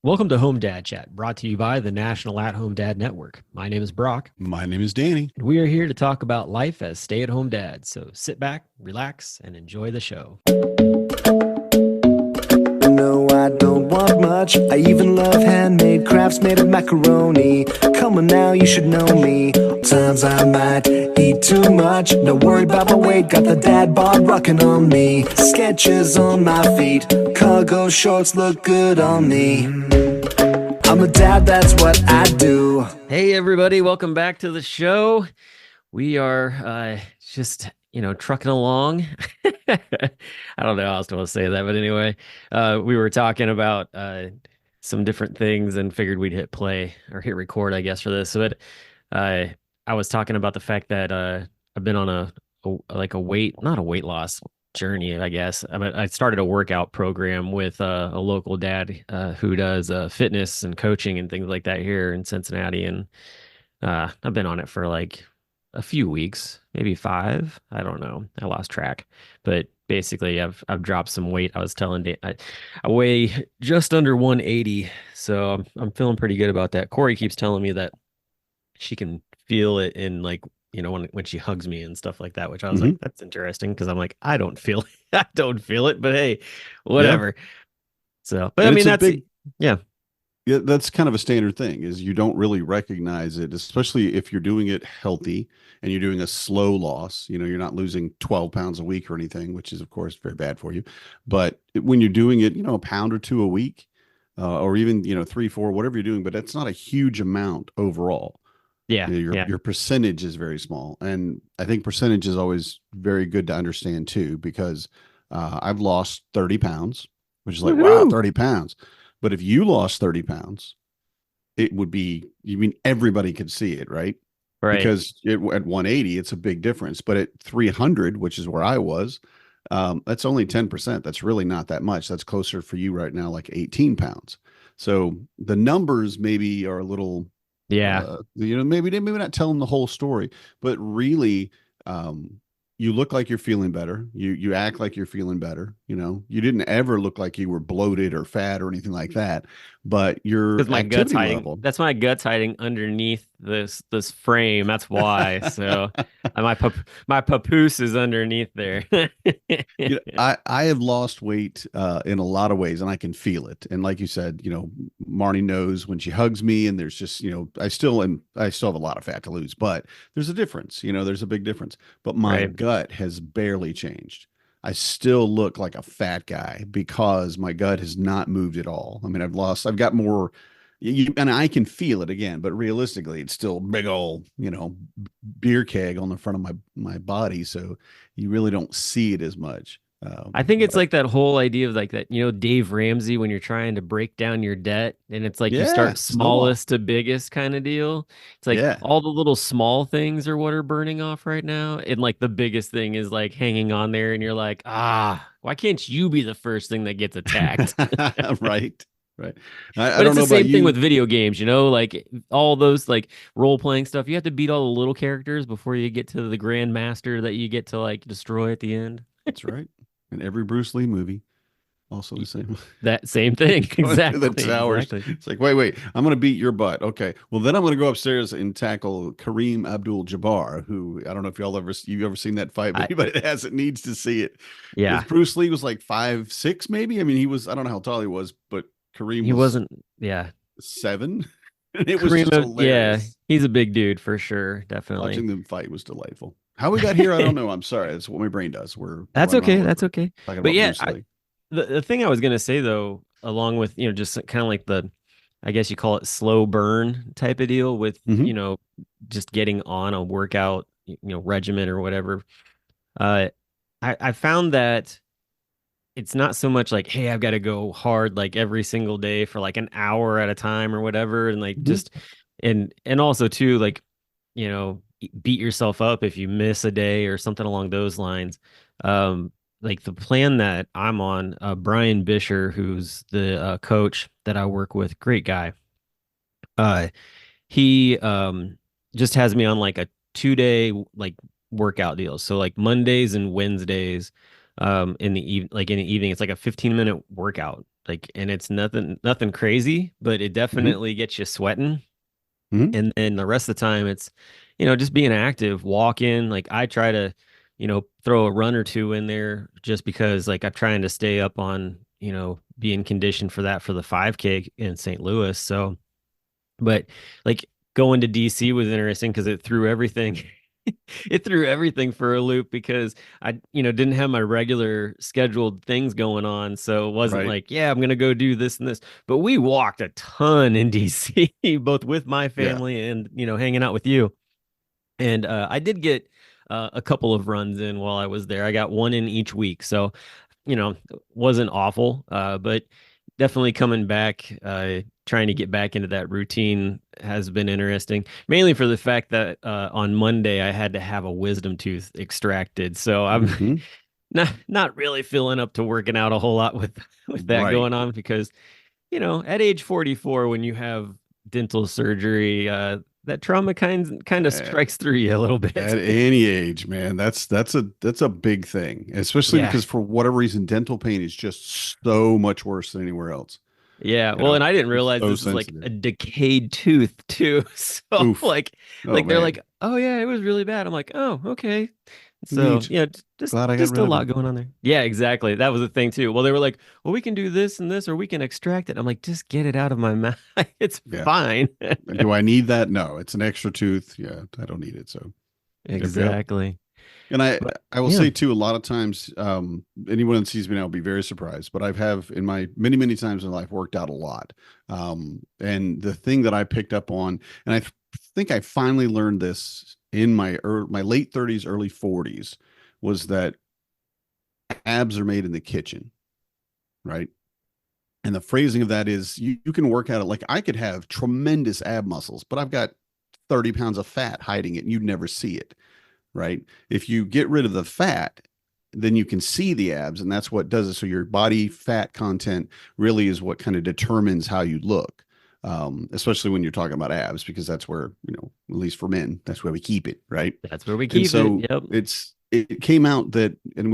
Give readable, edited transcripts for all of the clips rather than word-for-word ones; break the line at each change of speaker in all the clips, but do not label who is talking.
Welcome to Home Dad Chat, brought to you by the National At Home Dad Network. My name is Brock,
My name is Danny.
and we are here to talk about life as stay at home dads. So sit back, relax, and enjoy the show.
No, I don't want much. I even love handmade crafts made of macaroni. Come on now, you should know me. Times I might eat too much. No worry about my weight. Got the dad bod rocking on me. Sketches on my feet. Cargo shorts look good on me. I'm a dad, that's what I do.
Hey, everybody, welcome back to the show. We are just, trucking along. I don't know how else to say that, but anyway, we were talking about some different things and figured we'd hit play or hit record, I guess, for this. But I was talking about the fact that I've been on not a weight loss journey, I guess. I started a workout program with a local dad who does fitness and coaching and things like that here in Cincinnati, and I've been on it for like a few weeks, maybe 5. I don't know. I lost track, but basically, I've dropped some weight. I was telling Dan, I weigh just under 180, so I'm feeling pretty good about that. Corey keeps telling me that she can feel it in when she hugs me and stuff like that, which I was like, that's interesting because I'm like, I don't feel I don't feel it, but hey, whatever. Yeah. So, but
And
I mean,
it's a
yeah.
Yeah, that's kind of a standard thing is you don't really recognize it, especially if you're doing it healthy and you're doing a slow loss. You're not losing 12 pounds a week or anything, which is, of course, very bad for you. But when you're doing it, a pound or two a week, or even, 3, 4, whatever you're doing, but that's not a huge amount overall.
Yeah.
Your percentage is very small. And I think percentage is always very good to understand too, because I've lost 30 pounds, which is like, wow, 30 pounds. But if you lost 30 pounds, it would be, everybody could see it, right?
Right.
Because at 180, it's a big difference. But at 300, which is where I was, that's only 10%. That's really not that much. That's closer for you right now, like 18 pounds. So the numbers maybe are a little, maybe not telling the whole story, but really, you look like you're feeling better. You act like you're feeling better. You didn't ever look like you were bloated or fat or anything like that. But your
because my gut's
activity
hiding.
level,
That's my gut's hiding underneath this frame. That's why. So my papoose is underneath there.
I have lost weight in a lot of ways, and I can feel it. And like you said, Marnie knows when she hugs me, and there's just I still have a lot of fat to lose, but there's a difference. There's a big difference. But my gut has barely changed. I still look like a fat guy because my gut has not moved at all. I mean, I've got more, and I can feel it again, but realistically, it's still big old, beer keg on the front of my body. So you really don't see it as much.
I think it's like that whole idea of like that, Dave Ramsey, when you're trying to break down your debt and it's like you start smallest to biggest kind of deal. It's like all the little small things are what are burning off right now. And like the biggest thing is like hanging on there and you're like, why can't you be the first thing that gets attacked?
Right. Right.
I don't know the same thing with video games, like all those like role playing stuff. You have to beat all the little characters before you get to the grand master that you get to like destroy at the end.
That's right. And every Bruce Lee movie, also the same.
That same thing. Exactly.
The towers. Exactly. It's like, wait, I'm going to beat your butt. Okay. Well, then I'm going to go upstairs and tackle Kareem Abdul-Jabbar, who I don't know if you've ever seen that fight, but anybody that hasn't needs to see it.
Yeah.
Bruce Lee was like 5'6", maybe. I mean, I don't know how tall he was, but Kareem
wasn't. Yeah.
7. And it was just hilarious.
Yeah, he's a big dude for sure. Definitely.
Watching them fight was delightful. How we got here, I don't know. I'm sorry. That's what my brain does.
That's okay. That's okay. But yeah, the thing I was gonna say though, along with just kind of like I guess you call it slow burn type of deal with just getting on a workout regimen or whatever. I found that it's not so much like, hey, I've got to go hard like every single day for like an hour at a time or whatever, and like just and also too like beat yourself up if you miss a day or something along those lines. Like the plan that I'm on, Brian Bisher, who's the coach that I work with, great guy. He just has me on like a 2-day like workout deal. So like Mondays and Wednesdays, in the evening, it's like a 15-minute workout. like, and it's nothing crazy, but it
Hmm.
definitely gets you sweating.
Hmm.
And then the rest of the time it's, just being active, walking. Like I try to, throw a run or two in there just because like I'm trying to stay up on, being conditioned for that for the 5K in St. Louis. So, but like going to DC was interesting because it threw everything it threw everything for a loop because I, didn't have my regular scheduled things going on. So it wasn't
Right.
like, yeah, I'm gonna go do this and this. But we walked a ton in DC, both with my
Yeah.
family and, hanging out with you. And I did get a couple of runs in while I was there. I got one in each week. So, wasn't awful, but definitely coming back, trying to get back into that routine has been interesting. Mainly for the fact that on Monday I had to have a wisdom tooth extracted, so I'm
Hmm.
not really feeling up to working out a whole lot with that
Right.
going on because at age 44 when you have dental surgery, that trauma kind of
At,
strikes through you a little bit.
at any age, man, that's a big thing, especially
Yeah.
because for whatever reason, dental pain is just so much worse than anywhere else.
Yeah,
You
well,
know,
and I didn't
it's
realize
so
this is like
sensitive.
a decayed tooth too. So
Oof. Oh
like they're
man.
like, "Oh yeah, it was really bad." I'm like, "Oh, okay." So,
Neat.
yeah, just
Glad I got
just
rid
a
of
lot
it.
going on there. Yeah, exactly. That was the thing too. Well, they were like, "Well, we can do this and this or we can extract it." I'm like, "Just get it out of my mouth. It's
Yeah.
fine."
Do I need that? No, it's an extra tooth. Yeah, I don't need it. So, yep, yep.
Exactly.
And I
But
I will
yeah.
say too, a lot of times, anyone that sees me now will be very surprised. But I've have in my many times in life worked out a lot. And the thing that I picked up on, and think I finally learned this in my late 30s, early 40s, was that abs are made in the kitchen, right? And the phrasing of that is you can work at it. Like I could have tremendous ab muscles, but I've got 30 pounds of fat hiding it and you'd never see it, right? If you get rid of the fat, then you can see the abs, and that's what does it. So your body fat content really is what kind of determines how you look, especially when you're talking about abs, because that's where, at least for men, that's where we keep it, right?
That's where we
And
keep it.
so
Yep.
it came out that, and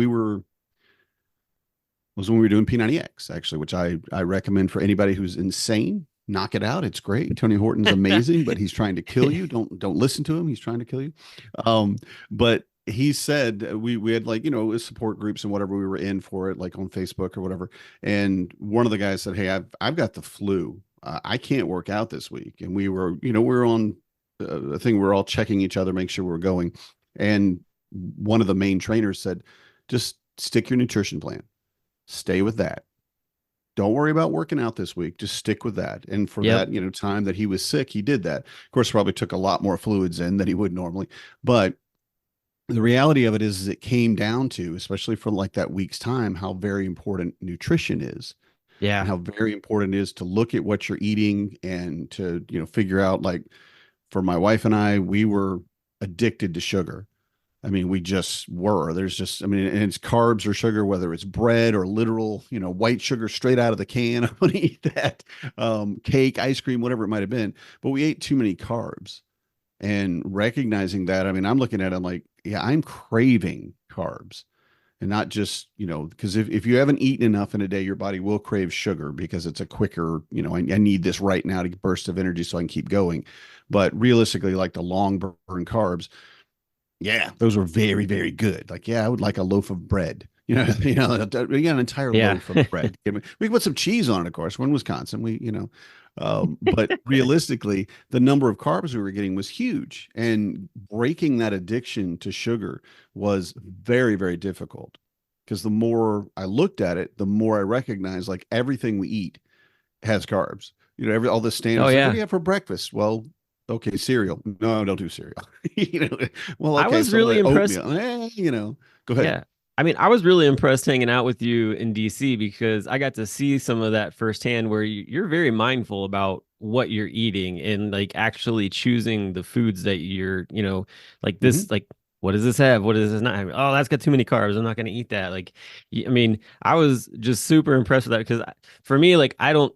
was when we were doing P90X, actually, which I recommend for anybody who's insane. Knock it out. It's great. Tony Horton's amazing, but he's trying to kill you. Don't listen to him. He's trying to kill you. But he said we had like, support groups and whatever we were in for it, like on Facebook or whatever. And one of the guys said, "Hey, I've got the flu. I can't work out this week." And we were on a thing. We're all checking each other, make sure we're going. And one of the main trainers said, "Just stick your nutrition plan. Stay with that. Don't worry about working out this week. Just stick with that." And for
Yep.
that, time that he was sick, he did that. Of course, probably took a lot more fluids in than he would normally. But the reality of it is it came down to, especially for like that week's time, how very important nutrition is and
Yeah.
how very important it is to look at what you're eating and to, figure out, like, for my wife and I, we were addicted to sugar. I mean, we just were. There's just, I mean, and it's carbs or sugar, whether it's bread or literal, white sugar straight out of the can. I want to eat that. Cake, ice cream, whatever it might have been. But we ate too many carbs. And recognizing that, I mean, I'm looking at it, I'm like, yeah, I'm craving carbs. And not just, because if you haven't eaten enough in a day, your body will crave sugar because it's a quicker, I need this right now to get burst of energy so I can keep going. But realistically, like the long burn carbs, yeah, those were very, very good. Like, yeah, I would like a loaf of bread. We got an entire
Yeah.
loaf of bread. We can put some cheese on it, of course. We're in Wisconsin. But realistically, the number of carbs we were getting was huge, and breaking that addiction to sugar was very, very difficult. Because the more I looked at it, the more I recognized like everything we eat has carbs. All the
Oh
standards like, what do
yeah.
you have for breakfast? Well, okay, cereal. No, don't do cereal. Well,
I
okay,
was
some of
really
the
impressed.
oatmeal. Go ahead.
Yeah. I mean, I was really impressed hanging out with you in DC because I got to see some of that firsthand where you're very mindful about what you're eating and like actually choosing the foods that you're, like
Hmm.
this, like, what does this have? What does this not have? Oh, that's got too many carbs. I'm not going to eat that. Like, I mean, I was just super impressed with that because for me, like, I don't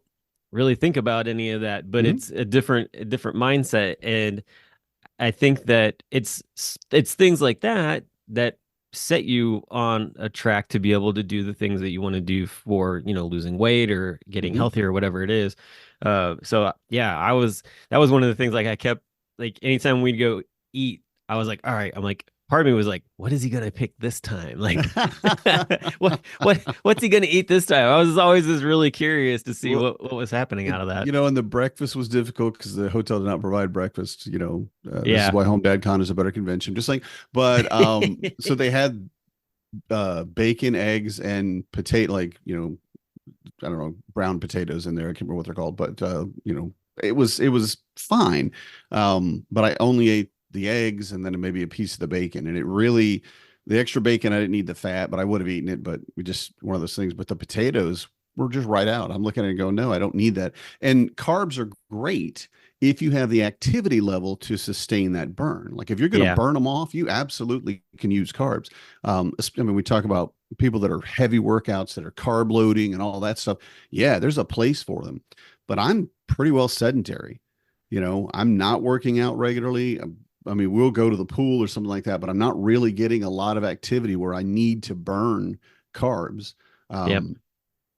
really think about any of that, but
Hmm.
it's a different mindset. And I think that it's things like that that set you on a track to be able to do the things that you want to do for, losing weight or getting
Hmm.
healthier or whatever it is. So yeah, that was one of the things like I kept like anytime we'd go eat, I was like, all right, I'm like, part of me was like, what is he gonna pick this time? Like, what's he gonna eat this time? I was always just really curious to see
Well,
what was happening out of that.
and the breakfast was difficult because the hotel did not provide breakfast. This is
Yeah.
why HomeDadCon is a better convention. Just like, but so they had bacon, eggs, and potato, like I don't know, brown potatoes in there. I can't remember what they're called, but it was fine. But I only ate the eggs and then maybe a piece of the bacon, and it really the extra bacon I didn't need the fat, but I would have eaten it. But we just one of those things. But the potatoes were just right out. I'm looking at it and going, no, I don't need that. And carbs are great if you have the activity level to sustain that burn. Like if you're going to
Yeah.
burn them off, you absolutely can use carbs. I mean, we talk about people that are heavy workouts that are carb loading and all that stuff. Yeah, there's a place for them, but I'm pretty well sedentary. I'm not working out regularly. I mean, we'll go to the pool or something like that, but I'm not really getting a lot of activity where I need to burn carbs.
Yep.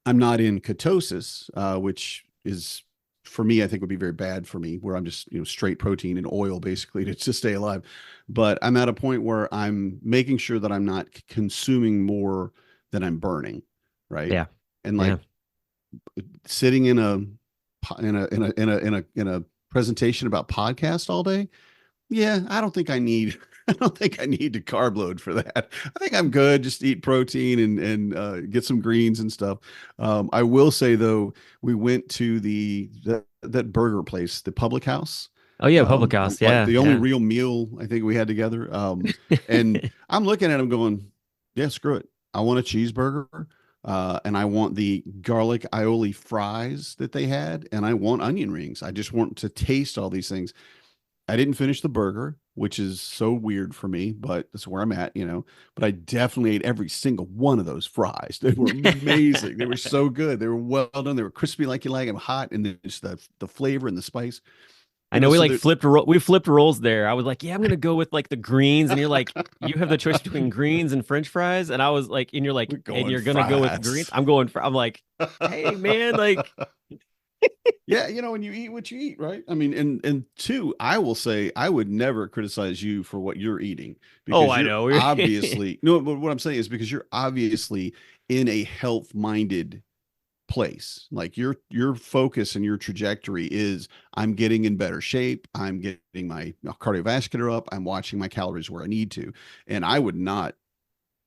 I'm not in ketosis, which is for me, I think would be very bad for me, where I'm just, straight protein and oil basically to stay alive. But I'm at a point where I'm making sure that I'm not consuming more than I'm burning. Right.
Yeah.
And like
Yeah.
sitting in a presentation about podcast all day. Yeah, I don't think I need I don't think I need to carb load for that. I think I'm good. Just eat protein and get some greens and stuff. I will say though, we went to that burger place, the Public House.
Oh yeah, public house.
Like
Yeah.
the only
Yeah.
real meal I think we had together. And I'm looking at him going, yeah, screw it. I want a cheeseburger. And I want the garlic aioli fries that they had, and I want onion rings. I just want to taste all these things. I didn't finish the burger, which is so weird for me, but that's where I'm at. But I definitely ate every single one of those fries. They were amazing. They were so good. They were well done. They were crispy like you like them, hot, and then just the flavor and the spice.
I know we
So
like we flipped roles there. I was like, yeah, I'm gonna go with like the greens, and you're like, you have the choice between greens and French fries, and I was like, and you're like,
we're
and
going
you're gonna go with greens.
fries.
I'm like, hey man, like,
Yeah, and you eat what you eat, right? I mean, and two, I will say I would never criticize you for what you're eating
oh,
because
I
you're
know.
obviously no, but what I'm saying is because you're obviously in a health-minded place. Like your focus and your trajectory is I'm getting in better shape, I'm getting my cardiovascular up, I'm watching my calories where I need to. And I would not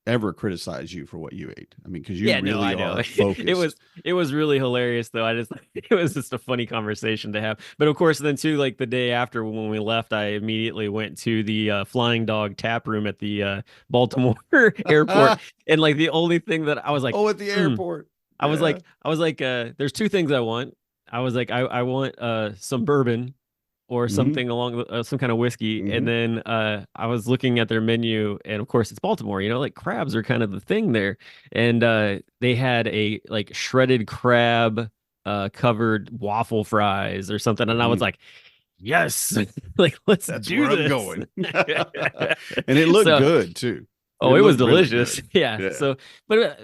ever criticize you for what you ate. I mean, because you
Yeah, no,
really
I know.
are focused.
It was really hilarious though. I just it was just a funny conversation to have. But of course, then too, like the day after when we left, I immediately went to the Flying Dog tap room at the Baltimore airport, and like the only thing that I was like,
Oh, at the
hmm,
airport. Yeah.
I was like, there's two things I want. I was like, I want some bourbon or
Hmm.
something along some kind of whiskey. And
Hmm.
then I was looking at their menu, and of course it's Baltimore. Like crabs are kind of the thing there, and they had a like shredded crab covered waffle fries or something, and I was
Hmm.
like, yes, like let's
That's where
do
I'm
this.
going. And it looked
So,
good too.
oh,
It
it was
looked really
delicious.
good.
Yeah.
Yeah.
So, but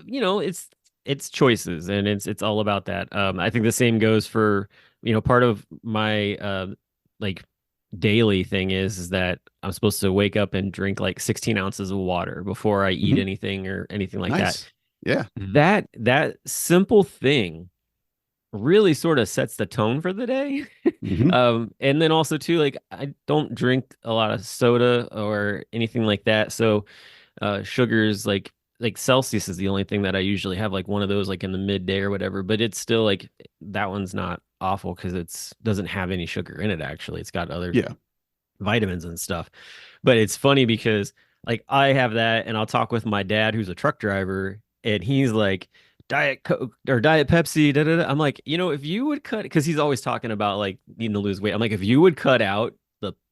it's choices, and it's all about that. I think the same goes for part of my like daily thing is that I'm supposed to wake up and drink like 16 ounces of water before I eat
Hmm.
anything or anything like that.
Nice. Yeah.
That simple thing really sort of sets the tone for the day.
Hmm.
And then also too, like I don't drink a lot of soda or anything like that. So sugars like Celsius is the only thing that I usually have like one of those like in the midday or whatever, but it's still like that one's not awful because it's doesn't have any sugar in it actually. It's got other
Yeah.
vitamins and stuff. But it's funny because like I have that and I'll talk with my dad who's a truck driver and he's like Diet Coke or Diet Pepsi. Da, da, da. I'm like, if you would cut because he's always talking about like needing to lose weight. I'm like, if you would cut out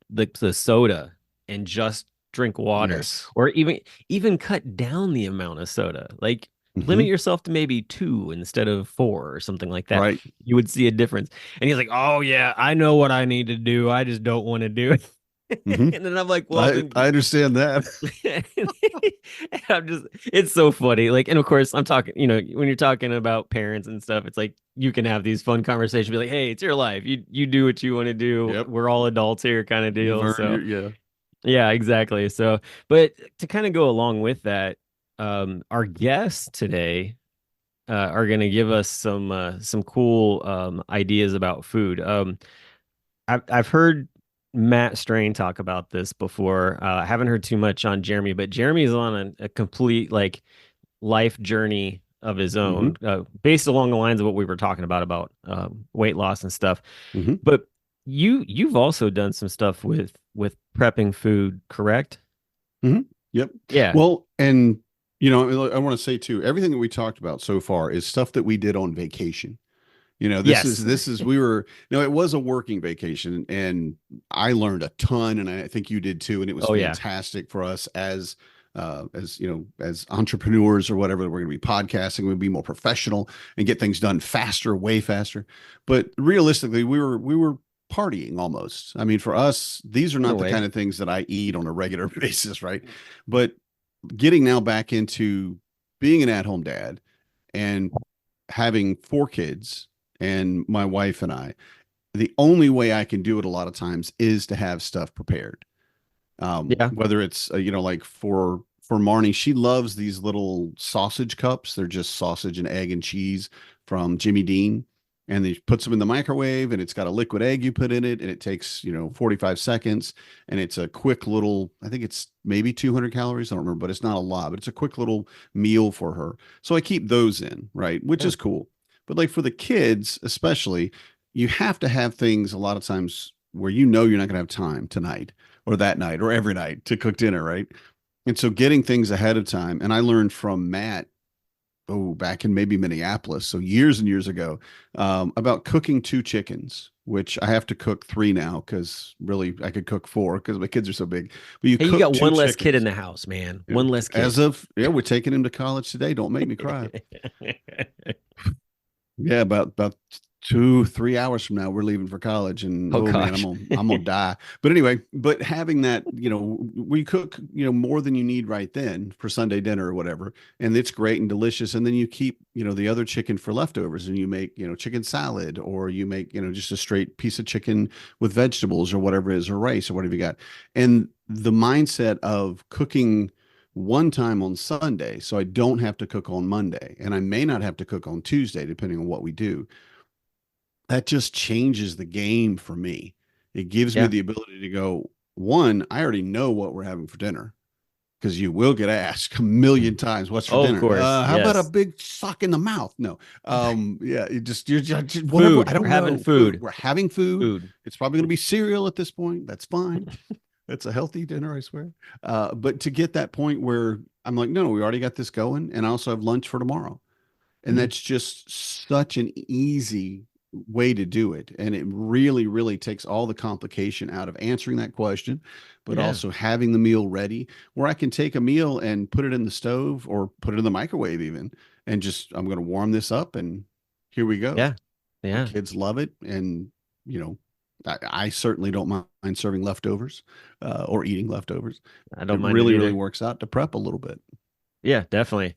the soda and just drink water
Yes.
or even cut down the amount of soda, like limit
Hmm.
yourself to maybe two instead of four or something like that,
Right.
you would see a difference. And he's like, oh yeah, I know what I need to do, I just don't want to do it.
Hmm.
And then I'm like, well, then
I understand that.
and I'm just, it's so funny. Like, and of course, I'm talking, when you're talking about parents and stuff, it's like you can have these fun conversations, be like, hey, it's your life. You do what you want to do.
Yep.
We're all adults here, kind of
You've
deal.
earned
So,
your, yeah.
yeah, exactly. So, but to kind of go along with that, our guests today are going to give us some cool ideas about food. I've heard Matt Strain talk about this before. I haven't heard too much on Jeremy, but Jeremy is on a complete like life journey of his
Hmm.
own, based along the lines of what we were talking about weight loss and stuff.
Hmm.
But you've also done some stuff with prepping food, correct?
Hmm. Yep.
Yeah.
Well, and I want to say too, everything that we talked about so far is stuff that we did on vacation.
Yes.
We were, it was a working vacation and I learned a ton and I think you did too. And it was
Oh yeah.
fantastic for us as entrepreneurs or whatever. We're going to be podcasting, we'll be more professional and get things done faster, way faster. But realistically, we were partying almost. I mean, for us, these are
In a
not the
way.
kind of things that I eat on a regular basis, right? But getting now back into being an at-home dad and having 4 kids and my wife and I, the only way I can do it a lot of times is to have stuff prepared.
Yeah.
Whether it's like for Marnie, she loves these little sausage cups. They're just sausage and egg and cheese from Jimmy Dean, and he puts them in the microwave, and it's got a liquid egg you put in it, and it takes 45 seconds, and it's a quick little. I think it's maybe 200 calories. I don't remember, but it's not a lot. But it's a quick little meal for her. So I keep those in, right, which
Yeah.
is cool. But like for the kids, especially, you have to have things a lot of times where you're not going to have time tonight or that night or every night to cook dinner, right? And so getting things ahead of time. And I learned from Matt, back in maybe Minneapolis, so years and years ago, about cooking 2 chickens, which I have to cook 3 now because really I could cook 4 because my kids are so big. But you
Hey, you
cook
got
two
one less kid in
chickens.
the house, man. One less
As
kid.
of, yeah, we're taking him to college today. Don't make me cry. Yeah, about 2-3 hours from now, we're leaving for college, and
Oh
oh man, I'm
gosh.
gonna I'm gonna die. But anyway, but having that, we cook, more than you need right then for Sunday dinner or whatever, and it's great and delicious. And then you keep, the other chicken for leftovers, and you make, chicken salad, or you make, just a straight piece of chicken with vegetables or whatever it is, or rice or whatever you got. And the mindset of cooking one time on Sunday, so I don't have to cook on Monday, and I may not have to cook on Tuesday, depending on what we do. That just changes the game for me. It gives me
Yeah.
the ability to go, one, I already know what we're having for dinner because you will get asked a million times, what's for
Oh, of
dinner?
course.
How about a
Yes.
big sock in the mouth? No. Yeah, you're just whatever. I
Food. We're
don't
having
know. Food.
food.
We're having food.
Food.
It's probably going to be cereal at this point. That's fine. It's a healthy dinner, I swear. But to get that point where I'm like, no, we already got this going, and I also have lunch for tomorrow. And
Mhm.
that's just such an easy way to do it. And it really, really takes all the complication out of answering that question, but
Yeah.
also having the meal ready where I can take a meal and put it in the stove or put it in the microwave even, and just, I'm going to warm this up and here we go.
Yeah.
My
Yeah.
kids love it. And, I certainly don't mind serving leftovers or eating leftovers.
I
It
don't mind it
really, really
either.
works out to prep a little bit.
Yeah, definitely.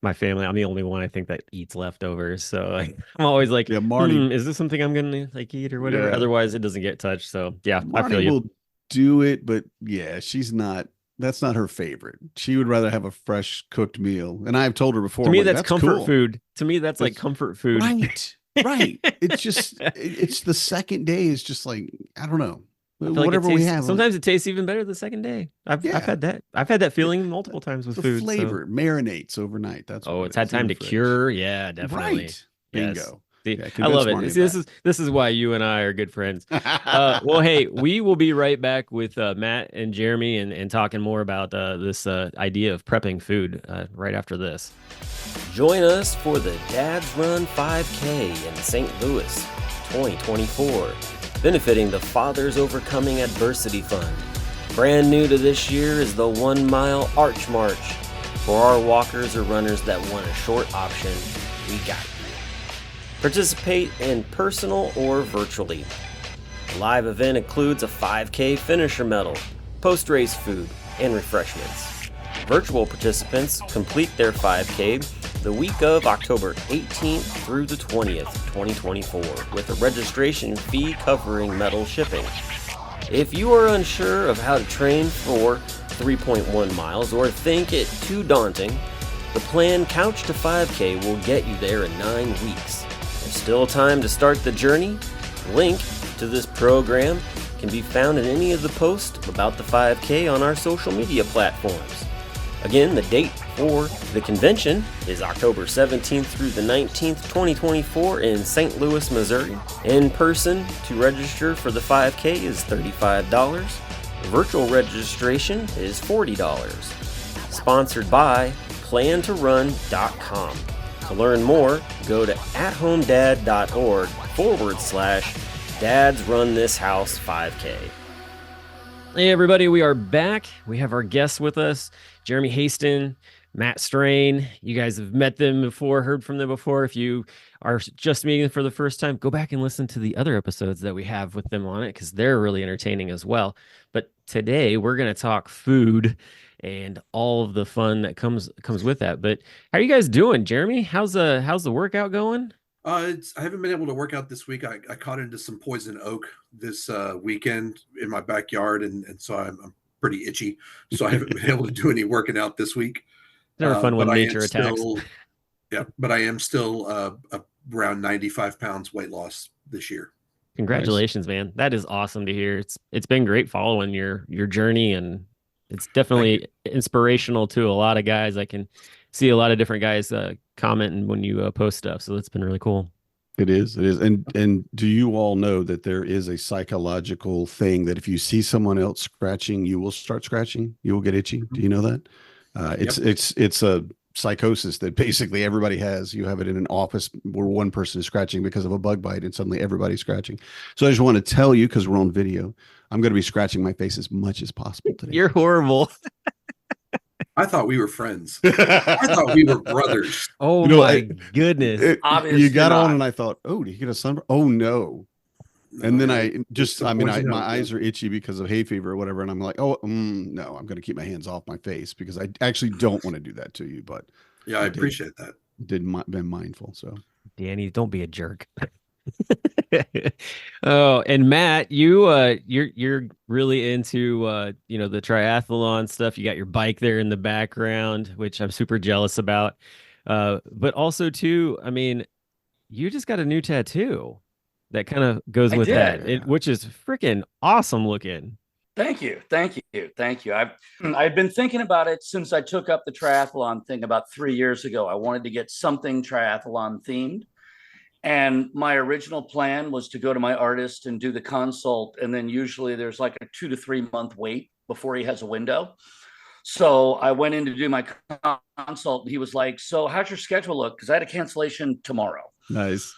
My family, I'm the only one I think that eats leftovers. So like, I'm always like,
Yeah, Marnie.
is this something I'm gonna like eat or whatever?
Yeah.
Otherwise, it doesn't get touched. So yeah, I feel
Marnie
you.
will do it, but yeah, that's not her favorite. She would rather have a fresh cooked meal. And I've told her before,
To
I'm
me,
like,
that's
that's
comfort
cool.
food. To me, that's like
That's
comfort food.
right. Right. It's just, it's the second day is just like, I don't know,
I feel like it
whatever we
tastes
have. I'm like,
sometimes it tastes even better the second day. I've
yeah,
had that. I've had that feeling multiple times with
the
food. So
flavor marinates overnight. That's what
oh,
it
it's had
is in
time
the
to
fridge.
cure. Yeah, definitely.
Right.
Yes.
Bingo.
See,
Yeah.
I
Convince
love it.
Marnie
See,
of
this
that.
is why you and I are good friends. Well, hey, we will be right back with Matt and Jeremy and talking more about this idea of prepping food right after this. Join us for the Dad's Run 5K in St. Louis 2024, benefiting the Fathers Overcoming Adversity Fund. Brand new to this year is the 1 mile Arch March. For our walkers or runners that want a short option, we got you. Participate in personal or virtually. The live event includes a 5K finisher medal, post-race food, and refreshments. Virtual participants complete their 5K the week of October 18th through the 20th, 2024, with a registration fee covering medal shipping. If you are unsure of how to train for 3.1 miles or think it too daunting, the planned Couch to 5K will get you there in 9 weeks. There's still time to start the journey. Link to this program can be found in any of the posts about the 5K on our social media platforms. Again, the date for the convention is October 17th through the 19th, 2024 in St. Louis, Missouri. In person to register for the 5K is $35. Virtual registration is $40. Sponsored by plantorun.com. To learn more, go to athomedad.org/Dads Run This House 5K. Hey everybody, we are back. We have our guests with us, Jeremy Haston, Matt Strain. You guys have met them before, heard from them before. If you are just meeting them for the first time, go back and listen to the other episodes that we have with them on it, because they're really entertaining as well. But today we're going to talk food and all of the fun that comes with that. But how are you guys doing, Jeremy? How's the workout going?
I haven't been able to work out this week. I caught into some poison oak this weekend in my backyard, and so I'm pretty itchy. So I haven't been able to do any working out this week.
It's never fun when nature attacks.
But I am still around 95 pounds weight loss this year.
Congratulations, man. That is awesome to hear. It's been great following your journey, and it's definitely inspirational to a lot of guys. I can see a lot of different guys commenting when you post stuff. So that's been really cool.
It is. And do you all know that there is a psychological thing that if you see someone else scratching, you will start scratching, you will get itchy. Do you know that? It's a psychosis that basically everybody has. You have it in an office where one person is scratching because of a bug bite and suddenly everybody's scratching. So I just want to tell you, because we're on video, I'm going to be scratching my face as much as possible today.
You're horrible.
I thought we were friends. I thought we were brothers.
Oh, my goodness.
You got on and I thought, oh, did you get a sunburn? Oh, no. And then my eyes are itchy because of hay fever or whatever. And I'm like, no, I'm going to keep my hands off my face because I actually don't want to do that to you. But
yeah, I appreciate that.
Been mindful. So
Danny, don't be a jerk. Oh, and Matt, you're really into the triathlon stuff. You got your bike there in the background, which I'm super jealous about. But also too, I mean, you just got a new tattoo that kind of goes with that, which is freaking awesome looking.
Thank you. I've been thinking about it since I took up the triathlon thing about 3 years ago. I wanted to get something triathlon themed. And my original plan was to go to my artist and do the consult. And then usually there's like a 2 to 3 month wait before he has a window. So I went in to do my consult. And he was like, so how's your schedule look? Because I had a cancellation tomorrow.
Nice.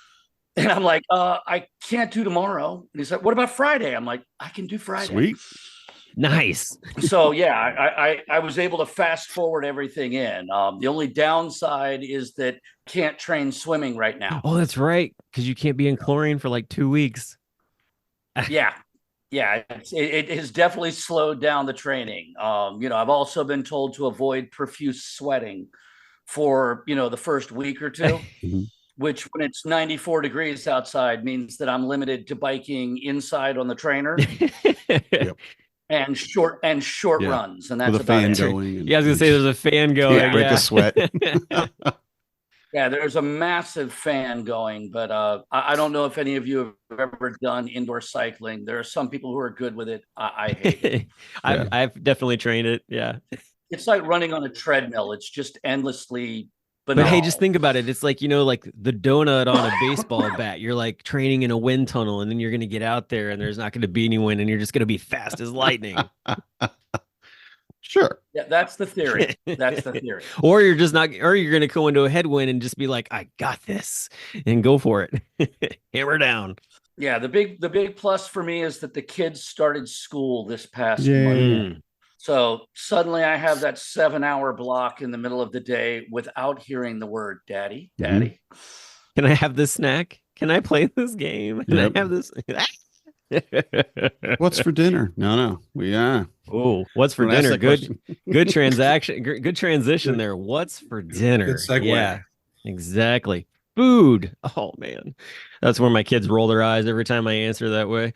And I'm like, I can't do tomorrow. And he's like, what about Friday? I'm like, I can do Friday.
Sweet.
Nice.
So yeah, I was able to fast forward everything in. The only downside is that can't train swimming right now.
Oh, that's right, because you can't be in chlorine for like 2 weeks.
Yeah, it has definitely slowed down the training. I've also been told to avoid profuse sweating for the first week or two. Which when it's 94 degrees outside means that I'm limited to biking inside on the trainer.
Yep.
And short runs, and that's
with a
about
fan
it.
going.
Yeah, I was gonna say there's a fan going.
Break a sweat.
Yeah, there's a massive fan going, but I don't know if any of you have ever done indoor cycling. There are some people who are good with it. I hate it.
I've definitely trained it. Yeah,
it's like running on a treadmill. It's just endlessly.
But hey, just think about it. It's like, like the donut on a baseball bat. You're like training in a wind tunnel, and then you're going to get out there and there's not going to be any wind, and you're just going to be fast as lightning.
Sure.
Yeah, that's the theory.
Or you're going to go into a headwind and just be like, I got this, and go for it. Hammer down.
Yeah, the big plus for me is that the kids started school this past Monday. So suddenly I have that 7-hour block in the middle of the day without hearing the word daddy.
Can I have this snack? Can I play this game? Can I have this?
What's for dinner? No.
Oh, what's for
Don't ask
dinner?
that question.
Good transaction. Good transition
Good,
there. What's for
good
dinner?
segue.
Yeah, exactly. Food. Oh man, that's where my kids roll their eyes every time I answer that way.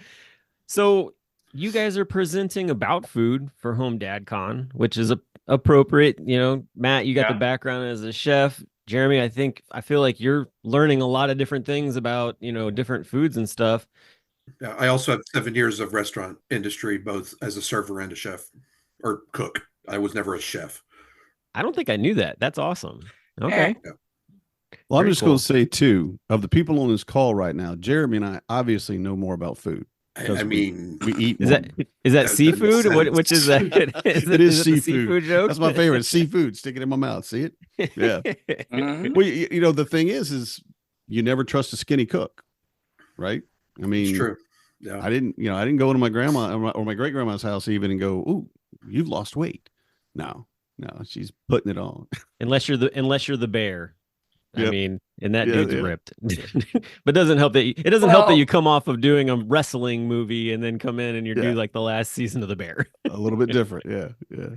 So you guys are presenting about food for HomeDadCon, which is appropriate. You know, Matt, you got the
Yeah.
background as a chef. Jeremy, I feel like you're learning a lot of different things about, different foods and stuff.
Yeah, I also have 7 years of restaurant industry, both as a server and a chef or cook. I was never a chef.
I don't think I knew that. That's awesome.
Eh,
Okay,
Yeah.
Well, I'm
very
just going to
cool.
say too, of the people on this call right now, Jeremy and I obviously know more about food
I
because we
mean,
we eat
Is
more.
that is that
that makes
seafood? Which is
sense.
that? Is
It
it
is
is it the
seafood.
seafood joke?
That's my favorite. Seafood. Stick it in my mouth. See it? Yeah.
mhm.
Well, the thing is you never trust a skinny cook, right? I
It's
mean,
true. Yeah.
I didn't go to my grandma or my great grandma's house even and go, "Ooh, you've lost weight." No, she's putting it on.
Unless you're the bear. I
Yep.
mean, and that
Yeah.
dude's
Yeah.
ripped. But it doesn't help that you
Well,
come off of doing a wrestling movie and then come in and you do
Yeah.
like the last season of the bear.
A little bit different. Yeah. Yeah.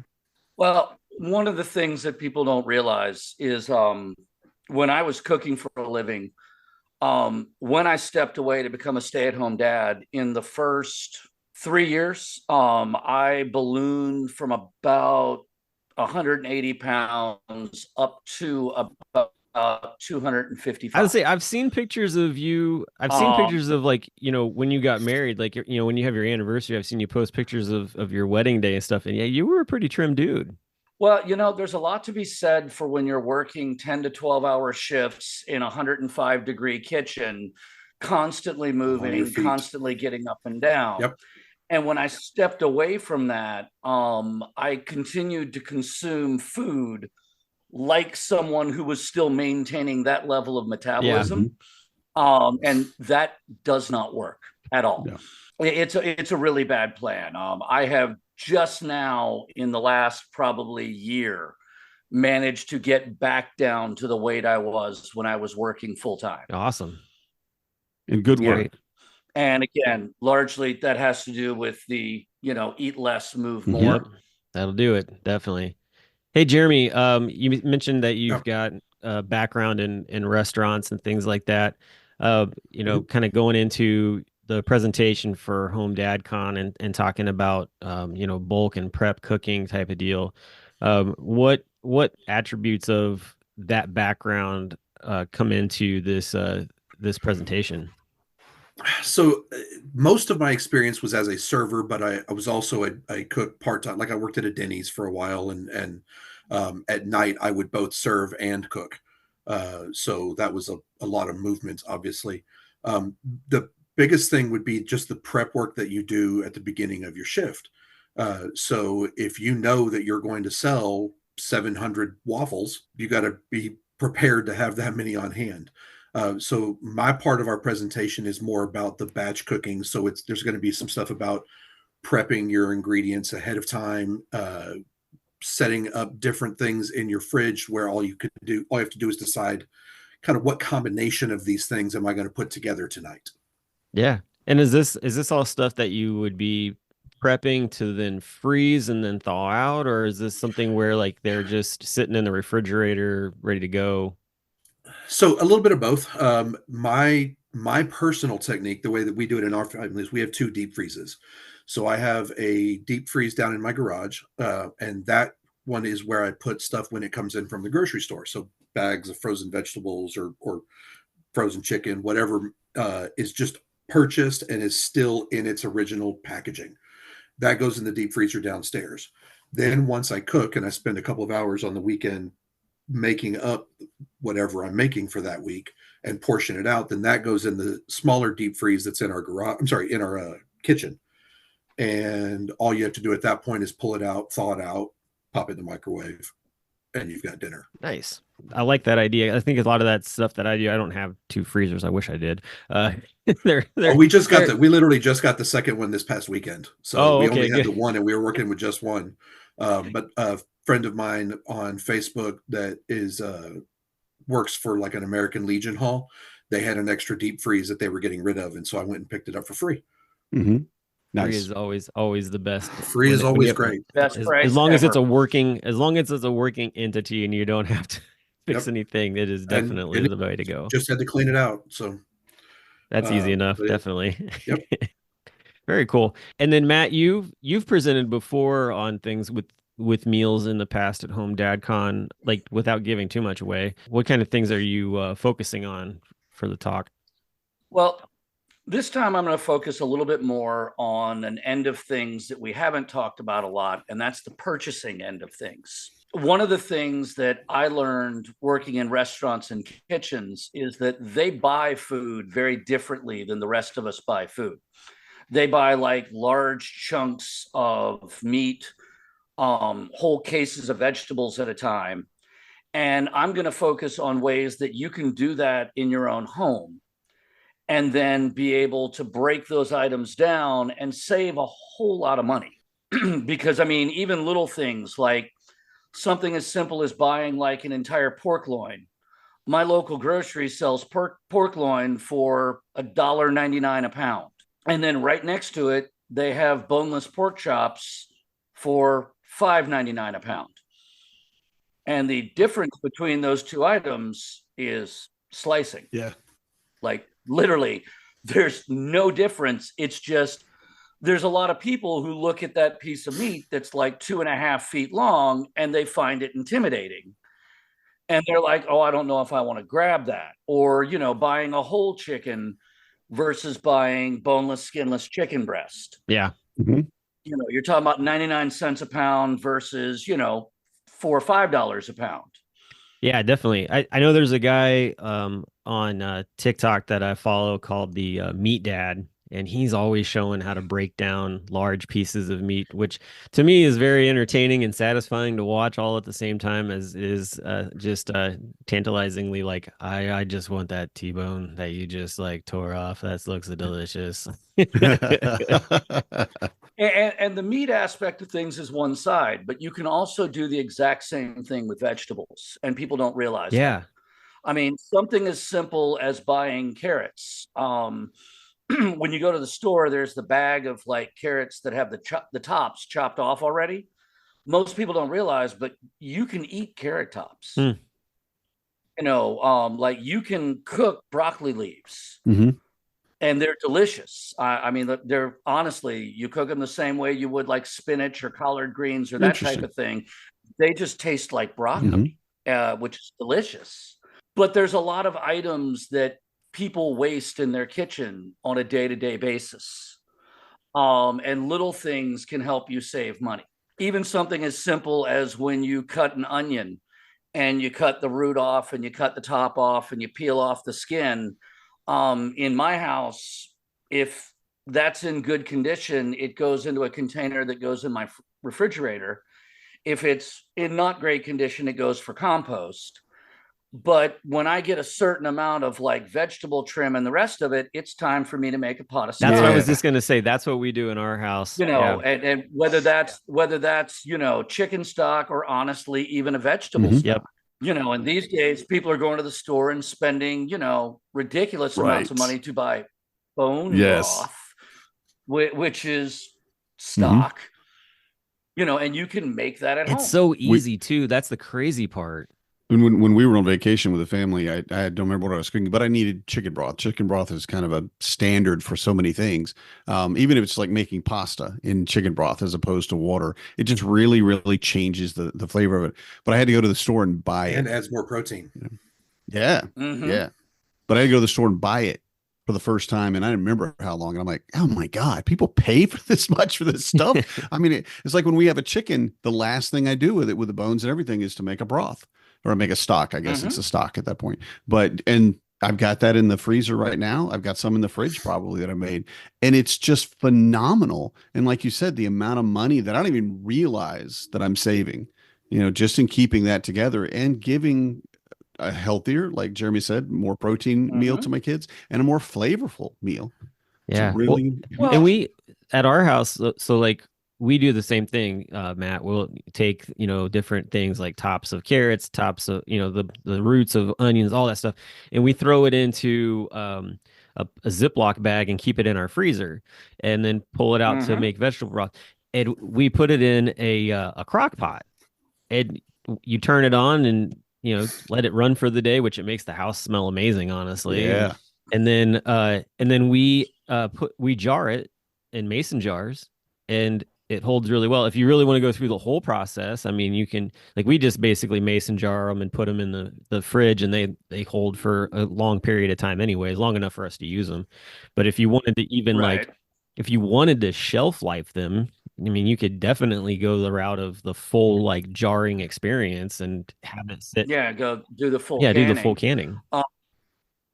well, one of the things that people don't realize is when I was cooking for a living, when I stepped away to become a stay-at-home dad in the first 3 years, I ballooned from about 180 pounds up to about
I would
255.
say I've seen pictures of you. I've seen
Um,
pictures of like, when you got married, like when you have your anniversary, I've seen you post pictures of your wedding day and stuff. And yeah, you were a pretty trim dude.
well, there's a lot to be said for when you're working 10 to 12-hour shifts in a 105-degree kitchen, constantly
On your
moving,
feet.
constantly getting up and down.
Yep.
And when I stepped away from that, I continued to consume food like someone who was still maintaining that level of
Yeah.
Mhm.
metabolism. And that does not work at all.
Yeah.
It's a really bad plan. I have just now in the last probably year managed to get back down to the weight I was when I was working full time.
Awesome.
And good
Yeah.
work.
And again, largely that has to do with the, eat less, move
Mhm.
more.
Yep. That'll do it. Definitely. Hey, Jeremy, you mentioned that
Yeah.
you've got a background in restaurants and things like that.
Mhm.
Kind of going into the presentation for Home Dad Con and talking about bulk and prep cooking type of deal. What attributes of that background come into this presentation?
So most of my experience was as a server, but I was also a cook part-time. Like I worked at a Denny's for a while and at night I would both serve and cook. So that was a lot of movement, obviously. The biggest thing would be just the prep work that you do at the beginning of your shift. So if you know that you're going to sell 700 waffles, you got to be prepared to have that many on hand. So my part of our presentation is more about the batch cooking. So there's going to be some stuff about prepping your ingredients ahead of time, setting up different things in your fridge where all you have to do is decide kind of what combination of these things am I going to put together tonight.
Yeah. And is this all stuff that you would be prepping to then freeze and then thaw out, or is this something where like they're just sitting in the refrigerator ready to go?
So a little bit of both. My personal technique, the way that we do it in our family, is we have two deep freezes. So I have a deep freeze down in my garage, and that one is where I put stuff when it comes in from the grocery store. So bags of frozen vegetables or frozen chicken, whatever is just purchased and is still in its original packaging. That goes in the deep freezer downstairs. Then once I cook and I spend a couple of hours on the weekend making up whatever I'm making for that week and portion it out, then that goes in the smaller deep freeze that's in our garage. I'm sorry, in our kitchen. And all you have to do at that point is pull it out, thaw it out, pop it in the microwave, and you've got dinner.
Nice. I like that idea. I think a lot of that stuff that I do, I don't have two freezers. I wish I did. They're
Oh,
they're they're
we literally just got the second one this past weekend. So
oh,
we
okay,
only had
good.
the one and we were working with just one. But a friend of mine on Facebook that is works for like an American Legion Hall, they had an extra deep freeze that they were getting rid of. And so I went and picked it up for free.
Mm-hmm.
Free
Nice.
is always the best.
Free is
When
always
you,
great.
Best
as
price
long as it's
ever.
as long as it's a working entity and you don't have to fix
Yep.
anything, it is
And
definitely the way to go.
just had to clean it out. So
That's easy enough,
but
definitely.
yep.
Very cool. And then Matt, you've presented before on things with meals in the past at HomeDadCon, like without giving too much away. What kind of things are you focusing on for the talk?
Well, this time I'm going to focus a little bit more on an end of things that we haven't talked about a lot, and that's the purchasing end of things. One of the things that I learned working in restaurants and kitchens is that they buy food very differently than the rest of us buy food. They buy like large chunks of meat, whole cases of vegetables at a time. And I'm going to focus on ways that you can do that in your own home and then be able to break those items down and save a whole lot of money. Because I mean, even little things like something as simple as buying like an entire pork loin. My local grocery sells pork loin for $1.99 a pound. And then right next to it, they have boneless pork chops for $5.99 a pound. And the difference between those two items is slicing.
Yeah.
Like literally, there's no difference. It's just there's a lot of people who look at that piece of meat that's like 2.5 feet long and they find it intimidating. And they're like, oh, I don't know if I want to grab that. Or, you know, buying a whole chicken versus buying boneless, skinless chicken breast.
Yeah.
Mm-hmm.
You know, you're talking about 99 cents a pound versus, you know, $4 or $5 a pound.
Yeah, definitely. I know there's a guy on TikTok that I follow called the Meat Dad, and he's always showing how to break down large pieces of meat, which to me is very entertaining and satisfying to watch all at the same time as is just tantalizingly like I just want that T-bone that you just like tore off. That looks delicious.
And the meat aspect of things is one side, but you can also do the exact same thing with vegetables, and people don't realize
Yeah.
that. I mean, something as simple as buying carrots. When you go to the store, there's the bag of like carrots that have the tops chopped off already. Most people don't realize, but you can eat carrot tops.
Hmm.
You know, like you can cook broccoli leaves.
Mm-hmm.
And they're delicious. I mean, they're honestly, you cook them the same way you would like spinach or collard greens or that type of thing. They just taste like broccoli, which is delicious. But there's a lot of items that people waste in their kitchen on a day-to-day basis. And little things can help you save money. Even something as simple as when you cut an onion and you cut the root off and you cut the top off and you peel off the skin. In my house, if that's in good condition, it goes into a container that goes in my refrigerator. If it's in not great condition, it goes for compost. But when I get a certain amount of like vegetable trim and the rest of it, it's time for me to make a pot of
That's
salad.
what I was just gonna say. That's what we do in our house.
You know, and whether that's you know, chicken stock or honestly even a vegetable stock.
Yep.
You know, and these days people are going to the store and spending, you know, ridiculous amounts of money to buy bone broth, which is stock, you know, and you can make that at home.
It's so easy too. That's the crazy part.
When we were on vacation with the family, I don't remember what I was cooking, but I needed chicken broth. Chicken broth is kind of a standard for so many things. Even if it's like making pasta in chicken broth as opposed to water, it just really, really changes the flavor of it. But I had to go to the store and buy it.
And adds more protein.
Yeah. Yeah. But I had to go to the store and buy it for the first time. And I remember how long. And I'm like, oh my God, people pay for this much for this stuff. I mean, it's like when we have a chicken, the last thing I do with it, with the bones and everything, is to make a broth. Or make a stock. I guess it's a stock at that point. And I've got that in the freezer right now. I've got some in the fridge probably that I made. And it's just phenomenal. And like you said, the amount of money that I don't even realize that I'm saving, you know, just in keeping that together and giving a healthier, like Jeremy said, more protein meal to my kids and a more flavorful meal.
Yeah.
Really,
and we at our house, so like we do the same thing, Matt. We'll take, you know, different things like tops of carrots, tops of, you know, the roots of onions, all that stuff, and we throw it into a Ziploc bag and keep it in our freezer, and then pull it out to make vegetable broth. And we put it in a crock pot, and you turn it on and let it run for the day, which it makes the house smell amazing, honestly.
Yeah.
And then we jar it in mason jars, and it holds really well. If you really want to go through the whole process, I mean, you can, like, we just basically mason jar them and put them in the fridge, and they hold for a long period of time anyways, long enough for us to use them. But if you wanted to even
Right.
if you wanted to shelf life them, I mean, you could definitely go the route of the full like jarring experience and have it sit.
Yeah, go do the full
Yeah, do the full
canning.
canning.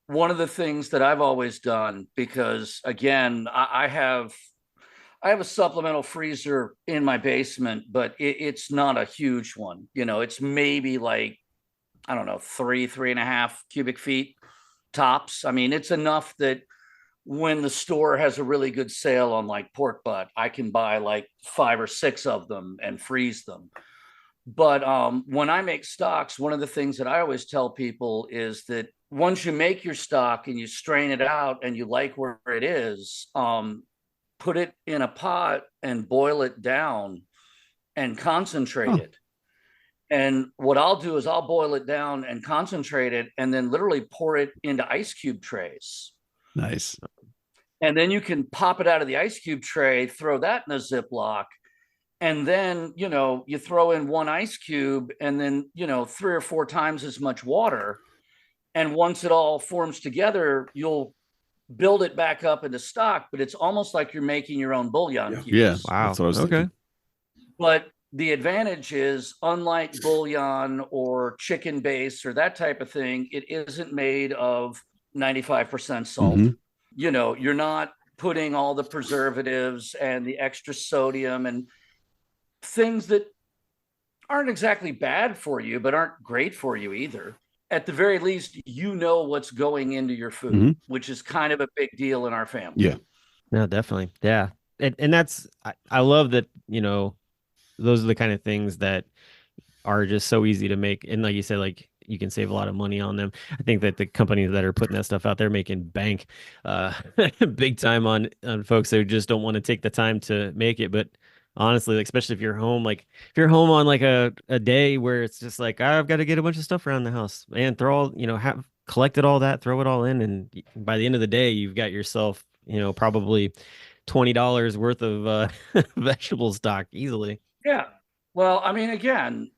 One of the things that I've always done, because again, I have a supplemental freezer in my basement, but it's not a huge one. It's maybe like, I don't know, 3.5 cubic feet tops. I mean, it's enough that when the store has a really good sale on like pork butt, I can buy like 5 or 6 of them and freeze them. But when I make stocks, one of the things that I always tell people is that once you make your stock and you strain it out and you like where it is, put it in a pot and boil it down and concentrate it. And what I'll do is I'll boil it down and concentrate it and then literally pour it into ice cube trays.
Nice.
And then you can pop it out of the ice cube tray, throw that in a Ziploc, and then, you throw in 1 ice cube and then, 3 or 4 times as much water. And once it all forms together, you'll build it back up into stock, but it's almost like you're making your own bouillon cubes.
Yeah.
Wow.
That's what I was
Okay.
thinking.
But the advantage is, unlike bouillon or chicken base or that type of thing, it isn't made of 95% salt.
Mhm.
You're not putting all the preservatives and the extra sodium and things that aren't exactly bad for you, but aren't great for you either. At the very least, what's going into your food, which is kind of a big deal in our family.
Yeah.
No, definitely. Yeah. And that's, I love that, those are the kind of things that are just so easy to make. And like you said, like, you can save a lot of money on them. I think that the companies that are putting that stuff out there making bank big time on folks who just don't want to take the time to make it. But honestly, like, especially if you're home, like if you're home on like a day where it's just like, I've got to get a bunch of stuff around the house and throw all, have collected all that, throw it all in. And by the end of the day, you've got yourself, probably $20 worth of vegetable stock easily.
Yeah. Well, I mean, again,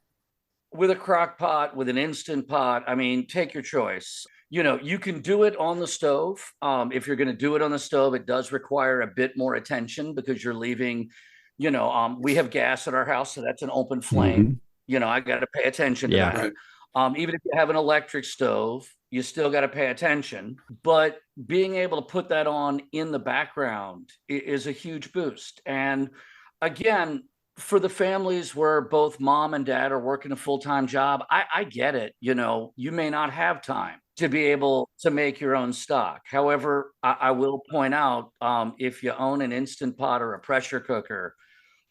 with a crock pot, with an instant pot, I mean, take your choice. You can do it on the stove. If you're going to do it on the stove, it does require a bit more attention because you're leaving, we have gas at our house, so that's an open flame. I got to pay attention to that. Right. Even if you have an electric stove, you still got to pay attention. But being able to put that on in the background is a huge boost. And again, for the families where both mom and dad are working a full-time job, I get it. You may not have time to be able to make your own stock. However, I will point out, if you own an Instant Pot or a pressure cooker,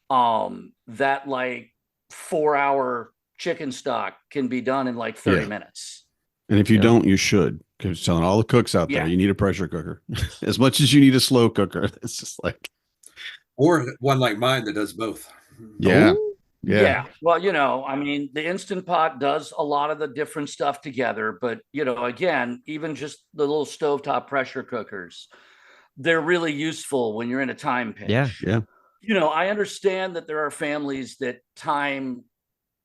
that like 4-hour chicken stock can be done in like 30 minutes.
And if you don't, you should. Because telling all the cooks out there, you need a pressure cooker as much as you need a slow cooker. It's just like,
or one like mine that does both.
Yeah.
Ooh. Yeah. Well, I mean, the Instant Pot does a lot of the different stuff together, but again, even just the little stovetop pressure cookers, they're really useful when you're in a time pinch.
Yeah.
I understand that there are families that time,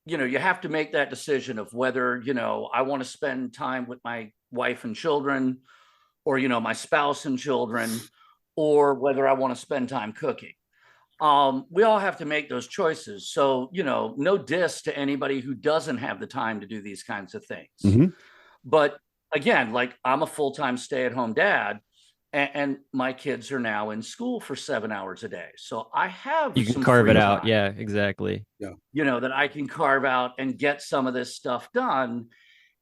you have to make that decision of whether, I want to spend time with my wife and children, or, my spouse and children, or whether I want to spend time cooking. We all have to make those choices. So, no diss to anybody who doesn't have the time to do these kinds of things. But again, like, I'm a full-time stay-at-home dad, and my kids are now in school for 7 hours a day. So I have
you can
some
carve
free
it out.
time,
Yeah, exactly.
Yeah. That I can carve out and get some of this stuff done.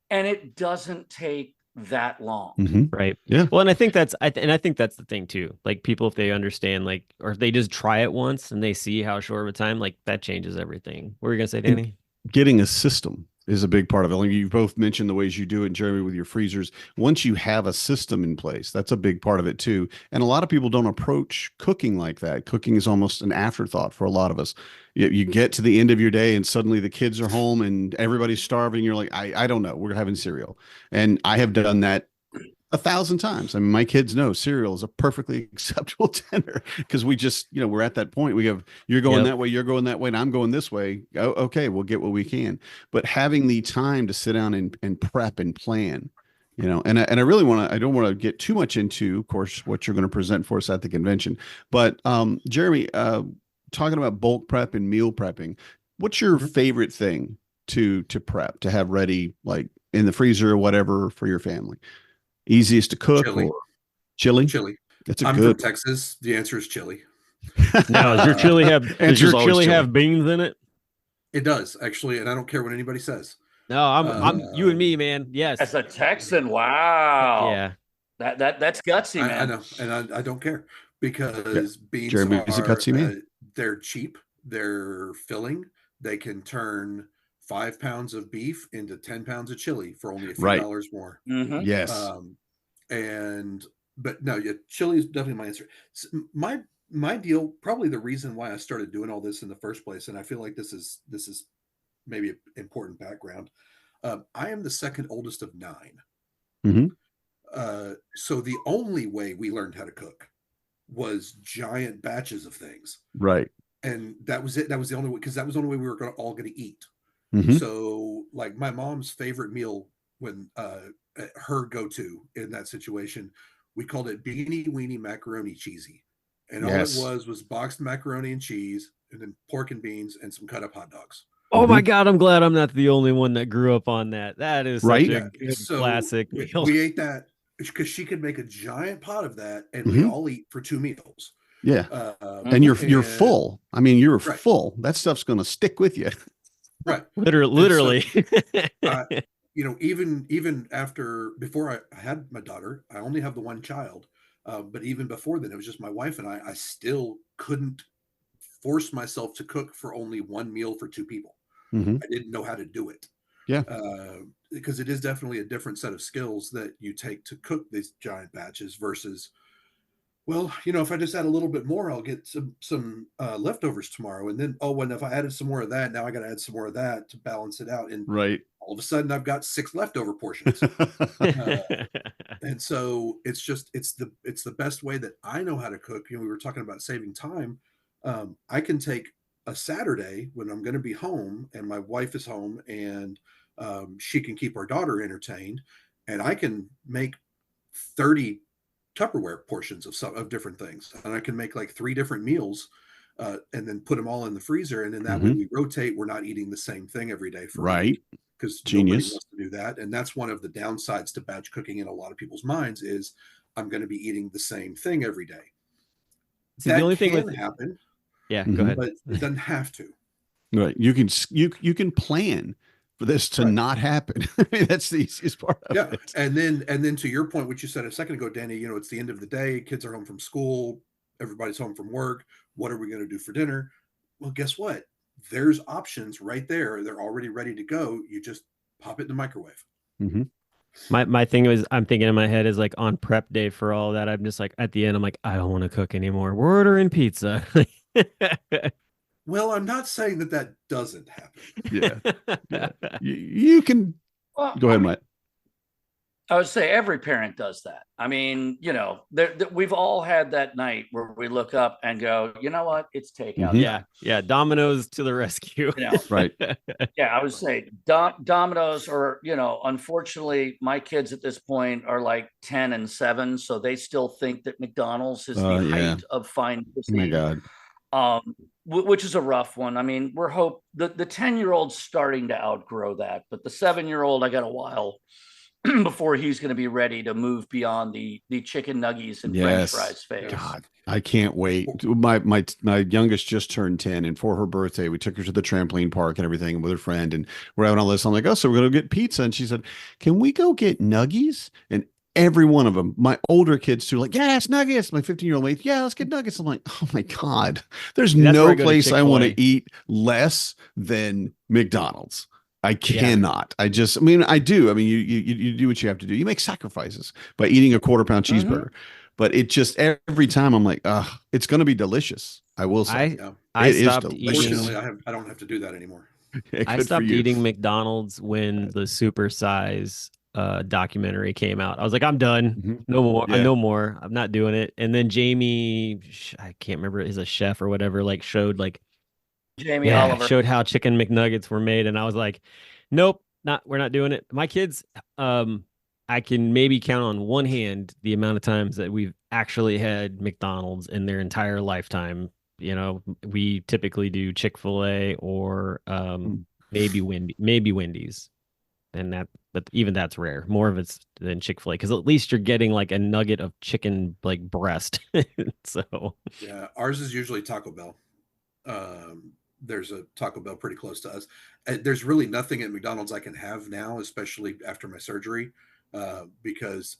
And it doesn't take that long.
Right.
Yeah.
Well, and I think that's the thing too. Like, people, if they understand, like, or if they just try it once and they see how short of a time, like, that changes everything. What were you gonna say, Danny?
Getting a system. is a big part of it. Like you both mentioned the ways you do it, Jeremy, with your freezers. Once you have a system in place, that's a big part of it too. And a lot of people don't approach cooking like that. Cooking is almost an afterthought for a lot of us. You get to the end of your day and suddenly the kids are home and everybody's starving. You're like, I don't know. We're having cereal. And I have done that 1,000 times. I mean, my kids know cereal is a perfectly acceptable dinner because we just, we're at that point. We have, you're going
Yep.
that way, you're going that way, and I'm going this way. Oh, okay, we'll get what we can. But having the time to sit down and prep and plan, and I really want to, I don't want to get too much into, of course, what you're going to present for us at the convention. But Jeremy, talking about bulk prep and meal prepping, what's your favorite thing to prep, to have ready, like in the freezer or whatever for your family? Easiest to cook
Chili.
or chili?
Chili.
That's a
I'm
good.
from Texas. The answer is chili.
Now, does your chili have does
Answer's
your
always
chili
chili.
have beans in it?
It does actually, and I don't care what anybody says.
No, I'm you and me, man. Yes.
As a Texan, wow.
Yeah.
That's gutsy, man.
I know, and I don't care because beans
Jeremy, is it gutsy, man?
they're cheap, they're filling. They can turn 5 pounds of beef into 10 pounds of chili for only a few
Right.
dollars more.
Mhm.
Yes.
But no, yeah, chili is definitely my answer. My deal, probably the reason why I started doing all this in the first place, and I feel like this is maybe an important background. I am the second oldest of 9.
Mhm.
So the only way we learned how to cook was giant batches of things,
Right.
and that was it. That was the only way, because that was the only way we were all going to eat.
Mhm.
So, like my mom's favorite meal, when her go-to in that situation, we called it beanie weenie macaroni cheesy, and
Yes.
all it was boxed macaroni and cheese, and then pork and beans and some cut up hot dogs.
Oh my God, I'm glad I'm not the only one that grew up on that. That is such
Right?
a
Yeah,
good
so
classic meal.
we ate that because she could make a giant pot of that, and we
Mhm.
all eat for 2 meals.
Yeah.
Um,
And you're full. I mean, you're
Right.
full. That stuff's going to stick with you.
right.
Literally.
Even before I had my daughter, I only have the one child. But even before then, it was just my wife and I still couldn't force myself to cook for only one meal for 2 people.
Mhm.
I didn't know how to do it.
Yeah.
Because it is definitely a different set of skills that you take to cook these giant batches versus, well, if I just add a little bit more, I'll get some leftovers tomorrow. And then, and if I added some more of that, now I got to add some more of that to balance it out. And
Right.
all of a sudden I've got 6 leftover portions. And so it's the best way that I know how to cook. We were talking about saving time. I can take a Saturday when I'm going to be home and my wife is home, and she can keep our daughter entertained, and I can make 30 Tupperware portions of different things, and I can make like 3 different meals, and then put them all in the freezer, and then that way we rotate. We're not eating the same thing every day for a week,
Right.
because nobody
Genius.
wants to do that. And that's one of the downsides to batch cooking in a lot of people's minds is I'm going to be eating the same thing every day.
See,
That
the only thing
can
with
happen,
yeah,
Mhm.
go ahead.
but it doesn't have to.
Right. You can plan for this to
Right.
not happen. I mean, that's the easiest part of
Yeah.
it.
And then to your point, which you said a second ago, Danny, it's the end of the day, kids are home from school, everybody's home from work. What are we going to do for dinner? Well, guess what? There's options right there. They're already ready to go. You just pop it in the microwave.
Mhm.
My thing was, I'm thinking in my head is like on prep day for all that. I'm just like at the end, I'm like, I don't want to cook anymore. We're ordering pizza.
Well, I'm not saying that doesn't happen.
Yeah. You can
Well,
go ahead, Mike.
I would say every parent does that. I mean, we've all had that night where we look up and go, you know what? It's takeout.
Mhm.
Yeah. Domino's to the rescue.
Right.
Yeah, I would say Domino's, or unfortunately, my kids at this point are like 10 and 7, so they still think that McDonald's is the
Yeah.
height of fine
Oh my
cuisine.
God.
Which is a rough one. I mean, the 10-year-old's starting to outgrow that, but the 7-year-old, I got a while before he's going to be ready to move beyond the chicken nuggies and French
Yes.
fries phase.
God, I can't wait. My youngest just turned 10, and for her birthday, we took her to the trampoline park and everything with her friend, and we're having all this. I'm like, oh, so we're gonna get pizza, and she said, can we go get nuggies? And every one of them, my older kids too, like, yes, nuggets. My 15-year-old mate, yeah, let's get nuggets. I'm like, oh my God, there's
That's where I
no
go to
place I want to
Chick-fil-A.
eat less than McDonald's. I cannot. I mean, I do. I mean, you do what you have to do. You make sacrifices by eating a quarter-pound cheeseburger, but it just every time I'm like, it's going to be delicious. I will say
Yeah.
I
it is
stopped
delicious.
eating.
Fortunately, I don't have to do that anymore.
I
Good for
stopped
you.
eating McDonald's when the Super Size documentary came out. I was like, I'm done.
Mhm.
No more.
Yeah.
No more. I'm not doing it. And then Jamie, I can't remember, is a chef or whatever, like showed like,
Jamie
yeah,
Oliver.
showed how chicken McNuggets were made, and I was like, nope, we're not doing it. My kids, I can maybe count on one hand the amount of times that we've actually had McDonald's in their entire lifetime. You know, we typically do Chick-fil-A or
Mm.
maybe Wendy's, and but even that's rare. More of it's than Chick-fil-A because at least you're getting like a nugget of chicken like breast. So
Yeah, ours is usually Taco Bell. There's a Taco Bell pretty close to us. There's really nothing at McDonald's I can have now, especially after my surgery, because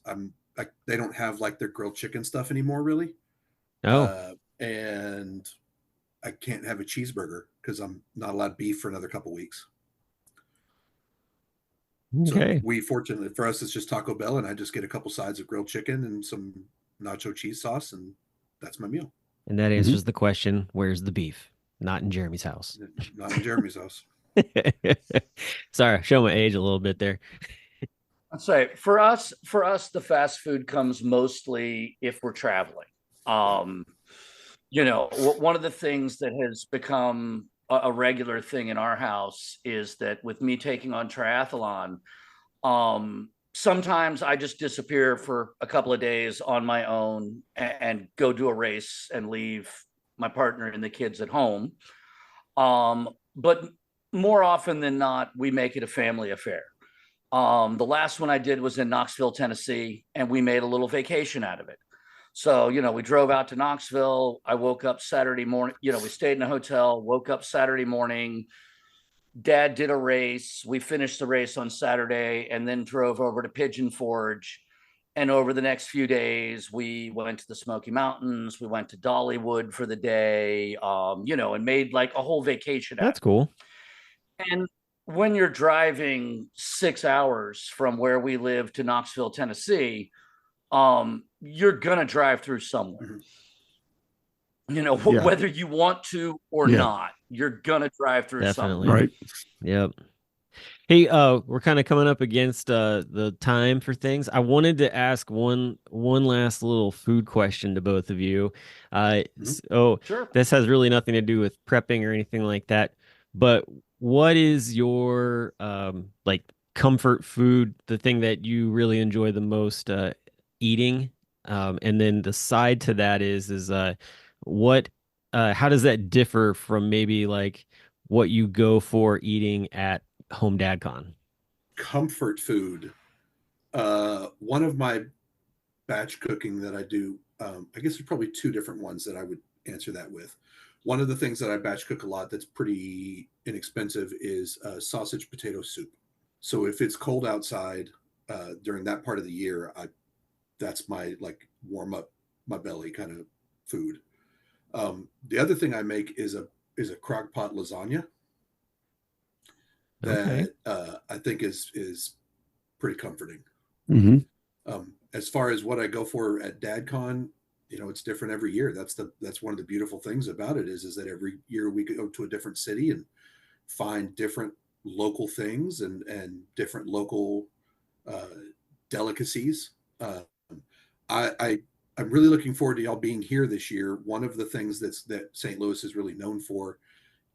they don't have like their grilled chicken stuff anymore, really.
oh,
And I can't have a cheeseburger because I'm not allowed beef for another couple weeks. So
okay.
fortunately for us, it's just Taco Bell, and I just get a couple sides of grilled chicken and some nacho cheese sauce, and that's my meal.
And that
Mhm.
answers the question, where's the beef? Not in Jeremy's house.
Not in Jeremy's house.
Sorry, show my age a little bit there.
I'd say for us, the fast food comes mostly if we're traveling. One of the things that has become a regular thing in our house is that with me taking on triathlon, sometimes I just disappear for a couple of days on my own and go do a race and leave my partner and the kids at home. But more often than not, we make it a family affair. The last one I did was in Knoxville, Tennessee, and we made a little vacation out of it. So, we drove out to Knoxville. I woke up Saturday morning, we stayed in a hotel, woke up Saturday morning. Dad did a race. We finished the race on Saturday and then drove over to Pigeon Forge. And over the next few days, we went to the Smoky Mountains. We went to Dollywood for the day, and made like a whole vacation out of
That's cool.
it. And when you're driving 6 hours from where we live to Knoxville, Tennessee, you're going to drive through somewhere.
Yeah.
Whether you want to or
Yeah.
not, you're going to drive through
Definitely.
somewhere.
Right.
Yep. Hey, we're kind of coming up against the time for things. I wanted to ask one last little food question to both of you. So
Sure.
this has really nothing to do with prepping or anything like that, but what is your like comfort food, the thing that you really enjoy the most eating? And then the side to that is what how does that differ from maybe like what you go for eating at HomeDadCon?
Comfort food. One of my batch cooking that I do, I guess there's probably two different ones that I would answer that with. One of the things that I batch cook a lot that's pretty inexpensive is sausage potato soup. So if it's cold outside during that part of the year, that's my like warm up my belly kind of food. The other thing I make is a crock pot lasagna
Okay.
that I think is pretty comforting.
Mm-hmm.
As far as what I go for at DadCon, it's different every year. That's one of the beautiful things about it is that every year we go to a different city and find different local things and different local delicacies. I'm really looking forward to y'all being here this year. One of the things that St. Louis is really known for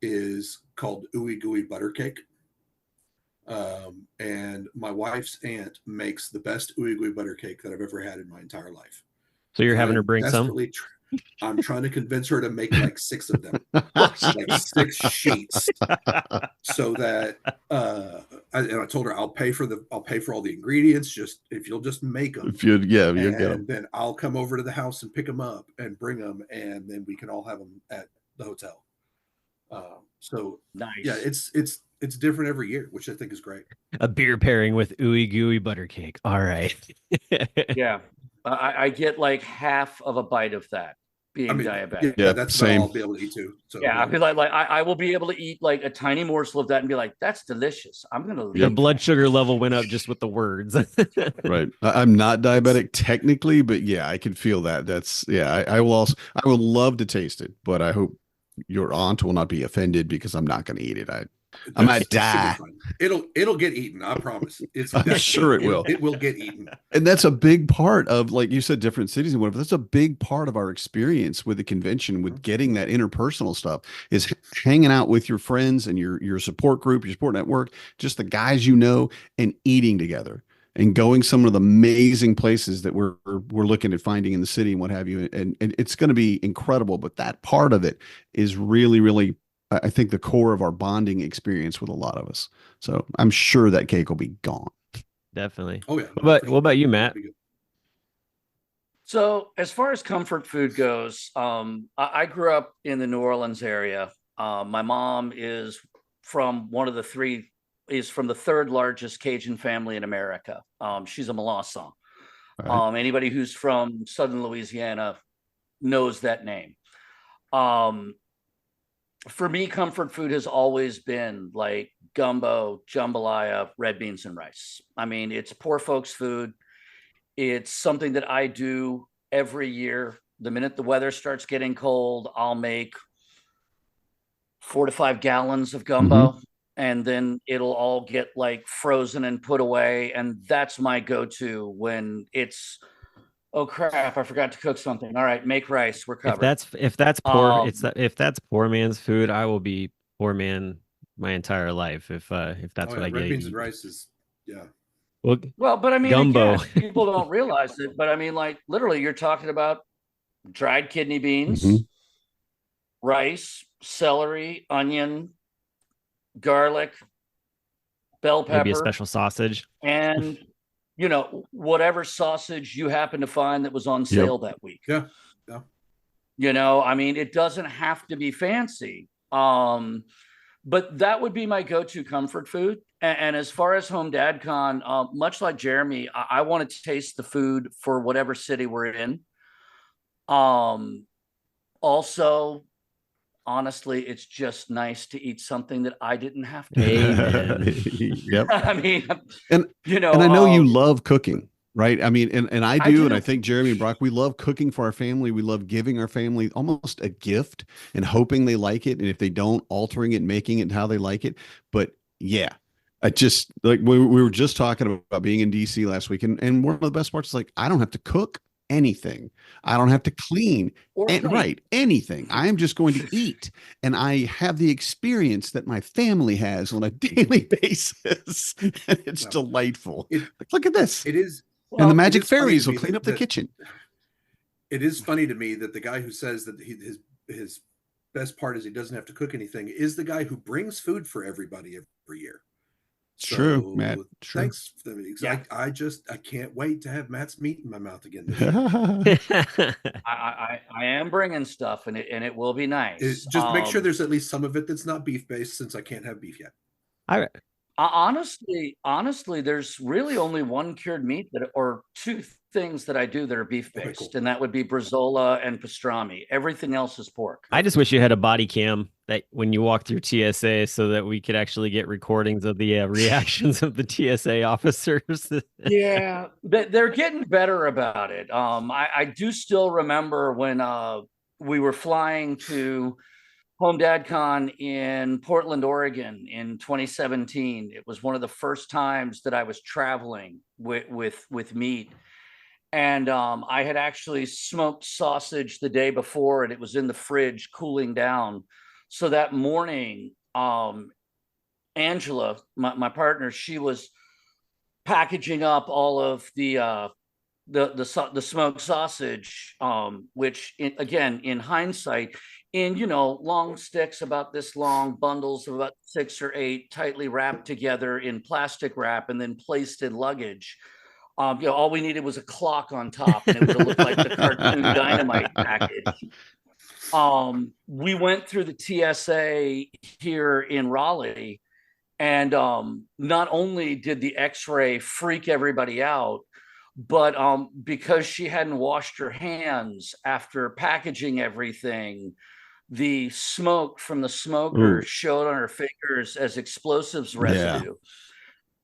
is called ooey gooey butter cake. And my wife's aunt makes the best ooey gooey butter cake that I've ever had in my entire life.
So you're
And
having her
I'm
bring some?
I'm trying to convince her to make like 6 of them,
Oh,
like 6 sheets, so that I told her I'll pay for all the ingredients. Just if you'll just make them,
If you'll get them.
and then I'll come over to the house and pick them up and bring them, and then we can all have them at the hotel. So
Nice.
yeah, it's different every year, which I think is great.
a beer pairing with ooey gooey butter cake. All right.
Yeah. I get like half of a bite of that. being diabetic.
Yeah,
that's
same.
about all I'll be able to eat too. So
Yeah, because I will be able to eat like a tiny morsel of that and be like, that's delicious. I'm gonna leave.
The blood sugar level went up just with the words.
Right. I'm not diabetic technically, but yeah, I can feel that. That's yeah. I will also. I would love to taste it, but I hope your aunt will not be offended because I'm not going to eat it. I might
it should be
die.
fine. It'll get eaten. I promise. It's
I'm sure it will.
It will get eaten.
And that's a big part of, like you said, different cities and whatever. That's a big part of our experience with the convention, with getting that interpersonal stuff, is hanging out with your friends and your support group, your support network, just the guys you know, and eating together and going some of the amazing places that we're looking at finding in the city and what have you. And it's going to be incredible. But that part of it is really, really, I think, the core of our bonding experience with a lot of us. So I'm sure that cake will be gone.
Definitely.
Oh yeah.
What about you, Matt?
So as far as comfort food goes, I grew up in the New Orleans area. My mom is from the third largest Cajun family in America. She's a Molosson.
Right.
Anybody who's from Southern Louisiana knows that name. For me, comfort food has always been like gumbo, jambalaya, red beans, and rice. I mean, it's poor folks' food. It's something that I do every year. The minute the weather starts getting cold, I'll make 4 to 5 gallons of gumbo, and then it'll all get like frozen and put away. And that's my go-to when it's, oh crap, I forgot to cook something. All right, make rice. We're covered.
If that's poor, if that's poor man's food, I will be poor man my entire life if that's what I
red
get.
beans and rice is yeah.
Well, but I mean,
gumbo.
again, people don't realize it, but I mean, like literally, you're talking about dried kidney beans,
Mhm.
rice, celery, onion, garlic, bell
Maybe a
pepper,
special sausage.
and whatever sausage you happen to find that was on sale that week.
Yeah.
I mean, it doesn't have to be fancy. But that would be my go-to comfort food. And as far as HomeDadCon, much like Jeremy, I want to taste the food for whatever city we're in. Also, honestly, it's just nice to eat something that I didn't have to.
Amen.
Yep.
I mean,
And I know you love cooking, right? I mean, and I do, and I think Jeremy and Brock, we love cooking for our family. We love giving our family almost a gift and hoping they like it. And if they don't, altering it, making it how they like it. But yeah, I just like we were just talking about being in DC last week, and one of the best parts is like I don't have to cook anything. I don't have to clean anything. I am just going to eat, and I have the experience that my family has on a daily basis. And it's delightful. Look at this.
It is.
And the magic fairies will clean up the kitchen.
It is funny to me that the guy who says that his best part is he doesn't have to cook anything is the guy who brings food for everybody every year.
True, Matt. True.
Thanks. Yeah. I can't wait to have Matt's meat in my mouth again.
I am bringing stuff, and it will be nice.
Just make sure there's at least some of it that's not beef based, since I can't have beef yet.
Honestly, there's really only one cured meat or two things that I do that are beef based, cool. And that would be bresaola and pastrami. Everything else is pork.
I just wish you had a body cam that when you walk through TSA, so that we could actually get recordings of the reactions of the TSA officers.
Yeah, they're getting better about it. I do still remember when we were flying to HomeDadCon in Portland, Oregon in 2017. It was one of the first times that I was traveling with meat. And I had actually smoked sausage the day before, and it was in the fridge cooling down. So that morning, Angela, my partner, she was packaging up all of the smoked sausage, which again, in hindsight, in long sticks about this long, bundles of about 6 or 8, tightly wrapped together in plastic wrap and then placed in luggage. All we needed was a clock on top, and it would have looked like the cartoon Dynamite package. We went through the TSA here in Raleigh, and not only did the X-ray freak everybody out, but because she hadn't washed her hands after packaging everything, the smoke from the smoker
Ooh.
showed on her fingers as explosives
Yeah.
residue.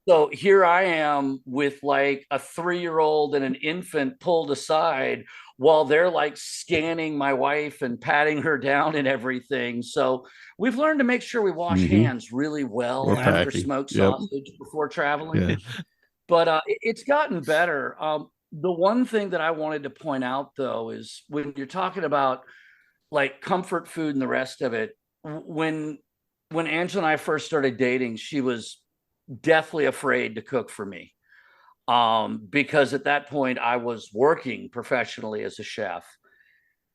So here I am with like a 3-year-old and an infant pulled aside while they're like scanning my wife and patting her down and everything. So we've learned to make sure we wash hands really well
Or
after
packing.
smoked
Yep.
sausage before traveling.
Yeah.
But it's gotten better. The one thing that I wanted to point out, though, is when you're talking about like comfort food and the rest of it, when Angela and I first started dating, she was deathly afraid to cook for me, because at that point I was working professionally as a chef.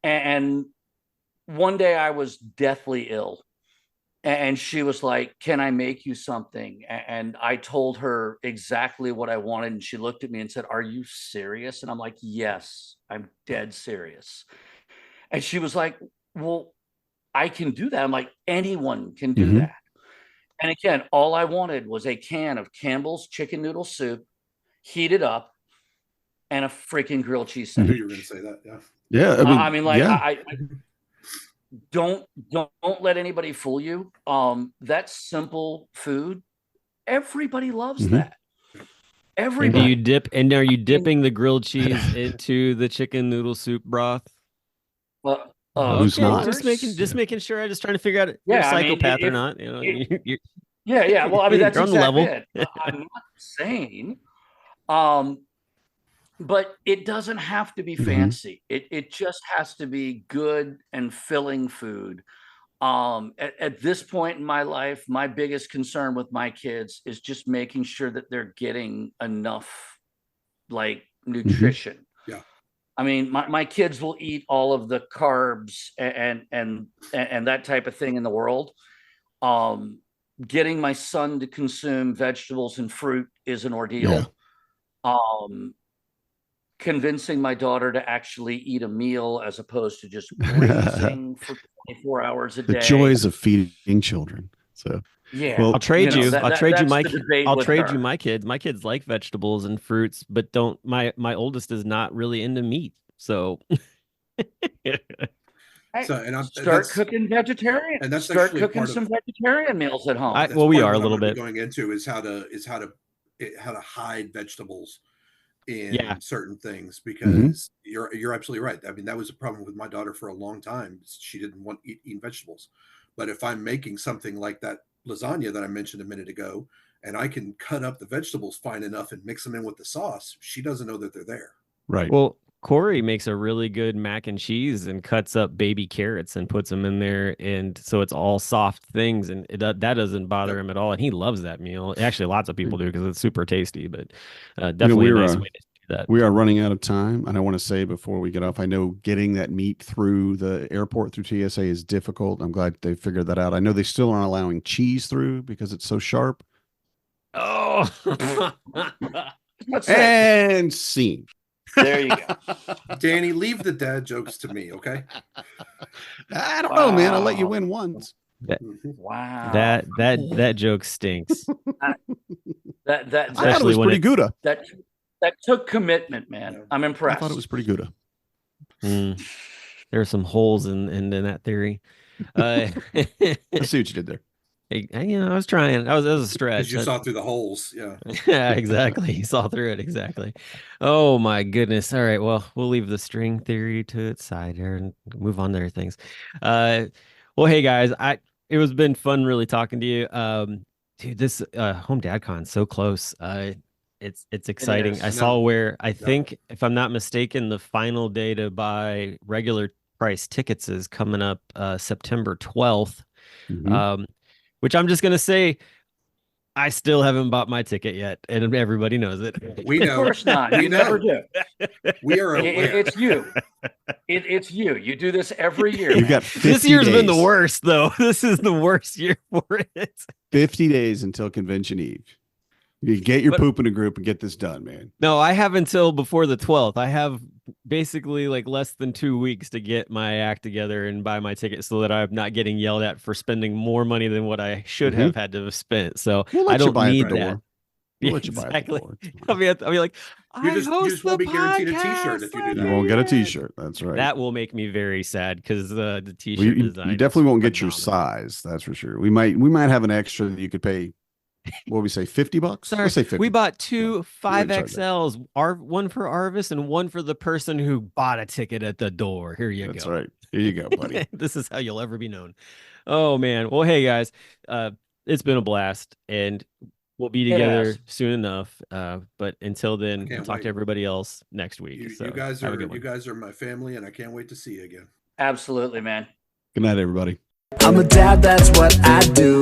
And one day I was deathly ill, and she was like, "Can I make you something?" And I told her exactly what I wanted, and she looked at me and said, "Are you serious?" And I'm like, "Yes, I'm dead serious." And she was like, "Well, I can do that." I'm like, "Anyone can do that." And again, all I wanted was a can of Campbell's chicken noodle soup, heated up, and a freaking grilled cheese
I knew
sandwich.
you were going to say that. Yeah.
Yeah.
I mean, like,
yeah.
I don't let anybody fool you. That simple food, everybody loves that.
And
Everybody.
are you dipping the grilled cheese into the chicken noodle soup broth?
Who's
Okay,
not?
just making sure. I'm just trying to figure out if you're a
Yeah, I mean,
psychopath or not. You know,
yeah. Well, I mean, that's
you're on the
exactly
level.
it. I'm not saying, but it doesn't have to be fancy. It just has to be good and filling food. At this point in my life, my biggest concern with my kids is just making sure that they're getting enough like nutrition.
Yeah.
I mean, my kids will eat all of the carbs and that type of thing in the world. Getting my son to consume vegetables and fruit is an ordeal. Convincing my daughter to actually eat a meal as opposed to just grazing for 24 hours a day.
The joys of feeding children. So
yeah,
well,
I'll trade you.
I'll
trade you my kids. My kids like vegetables and fruits, but don't. My oldest is not really into meat. So
start cooking vegetarian.
And that's
start cooking some vegetarian meals at home.
Well, we are a little bit
going into is how to hide vegetables in certain things, because you're absolutely right. I mean, that was a problem with my daughter for a long time. She didn't want eating vegetables. But if I'm making something like that lasagna that I mentioned a minute ago, and I can cut up the vegetables fine enough and mix them in with the sauce, she doesn't know that they're there.
Right.
Well, Corey makes a really good mac and cheese and cuts up baby carrots and puts them in there, and so it's all soft things, and that doesn't bother him at all, and he loves that meal. Actually, lots of people do because it's super tasty. But definitely a nice way to do that.
We are running out of time, and I want to say before we get off, I know getting that meat through the airport through TSA is difficult. I'm glad they figured that out. I know they still aren't allowing cheese through because it's so sharp.
Oh,
and scene.
There you go.
Danny, leave the dad jokes to me, okay?
I don't know, man. I'll let you win once.
Wow.
That joke stinks.
that
I thought it was pretty good.
That took commitment, man. I'm impressed.
I thought it was pretty good.
There are some holes in that theory.
I see what you did there.
I was trying. That was a stretch.
You saw through the holes. Yeah.
Yeah, exactly. You saw through it. Exactly. Oh my goodness. All right. Well, we'll leave the string theory to its side here and move on to other things. Well, hey guys, it was been fun really talking to you. Dude, this HomeDadCon so close. It's exciting. I saw where I think, if I'm not mistaken, the final day to buy regular price tickets is coming up September 12th. Which I'm just gonna say, I still haven't bought my ticket yet, and everybody knows it.
We know.
Of course not. You never do.
We are aware.
It's you. It's you. You do this every year.
You got
this year's been the worst, though. This is the worst year for it.
50 days until Convention Eve. You get your poop in a group and get this done, man.
No, I have until before the 12th. I have basically like less than 2 weeks to get my act together and buy my ticket so that I'm not getting yelled at for spending more money than what I should have had to have spent. So
We'll
I
let you
don't
buy
need
at the
that.
door. We'll let you buy it
exactly.
before. It's fine.
I'll be like,
You
I
just
host
won't
the
be guaranteed a T-shirt
podcast,
if you do
let
that.
You
me
won't get a
in.
T-shirt. That's right.
That will make me very sad because the
Well,
T-shirt
you
design.
definitely
is
won't get your
phenomenal.
size. That's for sure. We might have an extra that you could pay. What would we say? $50?
Sorry,
Let's say 50.
we bought two
Yeah,
5XLs, one for Arvis and one for the person who bought a ticket at the door. Here you
That's
go.
right. Here you go, buddy.
This is how you'll ever be known. Oh man. Well, hey guys, it's been a blast, and we'll be
It
together
has.
soon enough. But until then, we'll
Can't
talk to
wait.
everybody else next week.
You,
So
you guys
have a
are
good one.
you guys are my family, and I can't wait to see you again.
Absolutely, man.
Good night, everybody.
I'm a dad, that's what I do.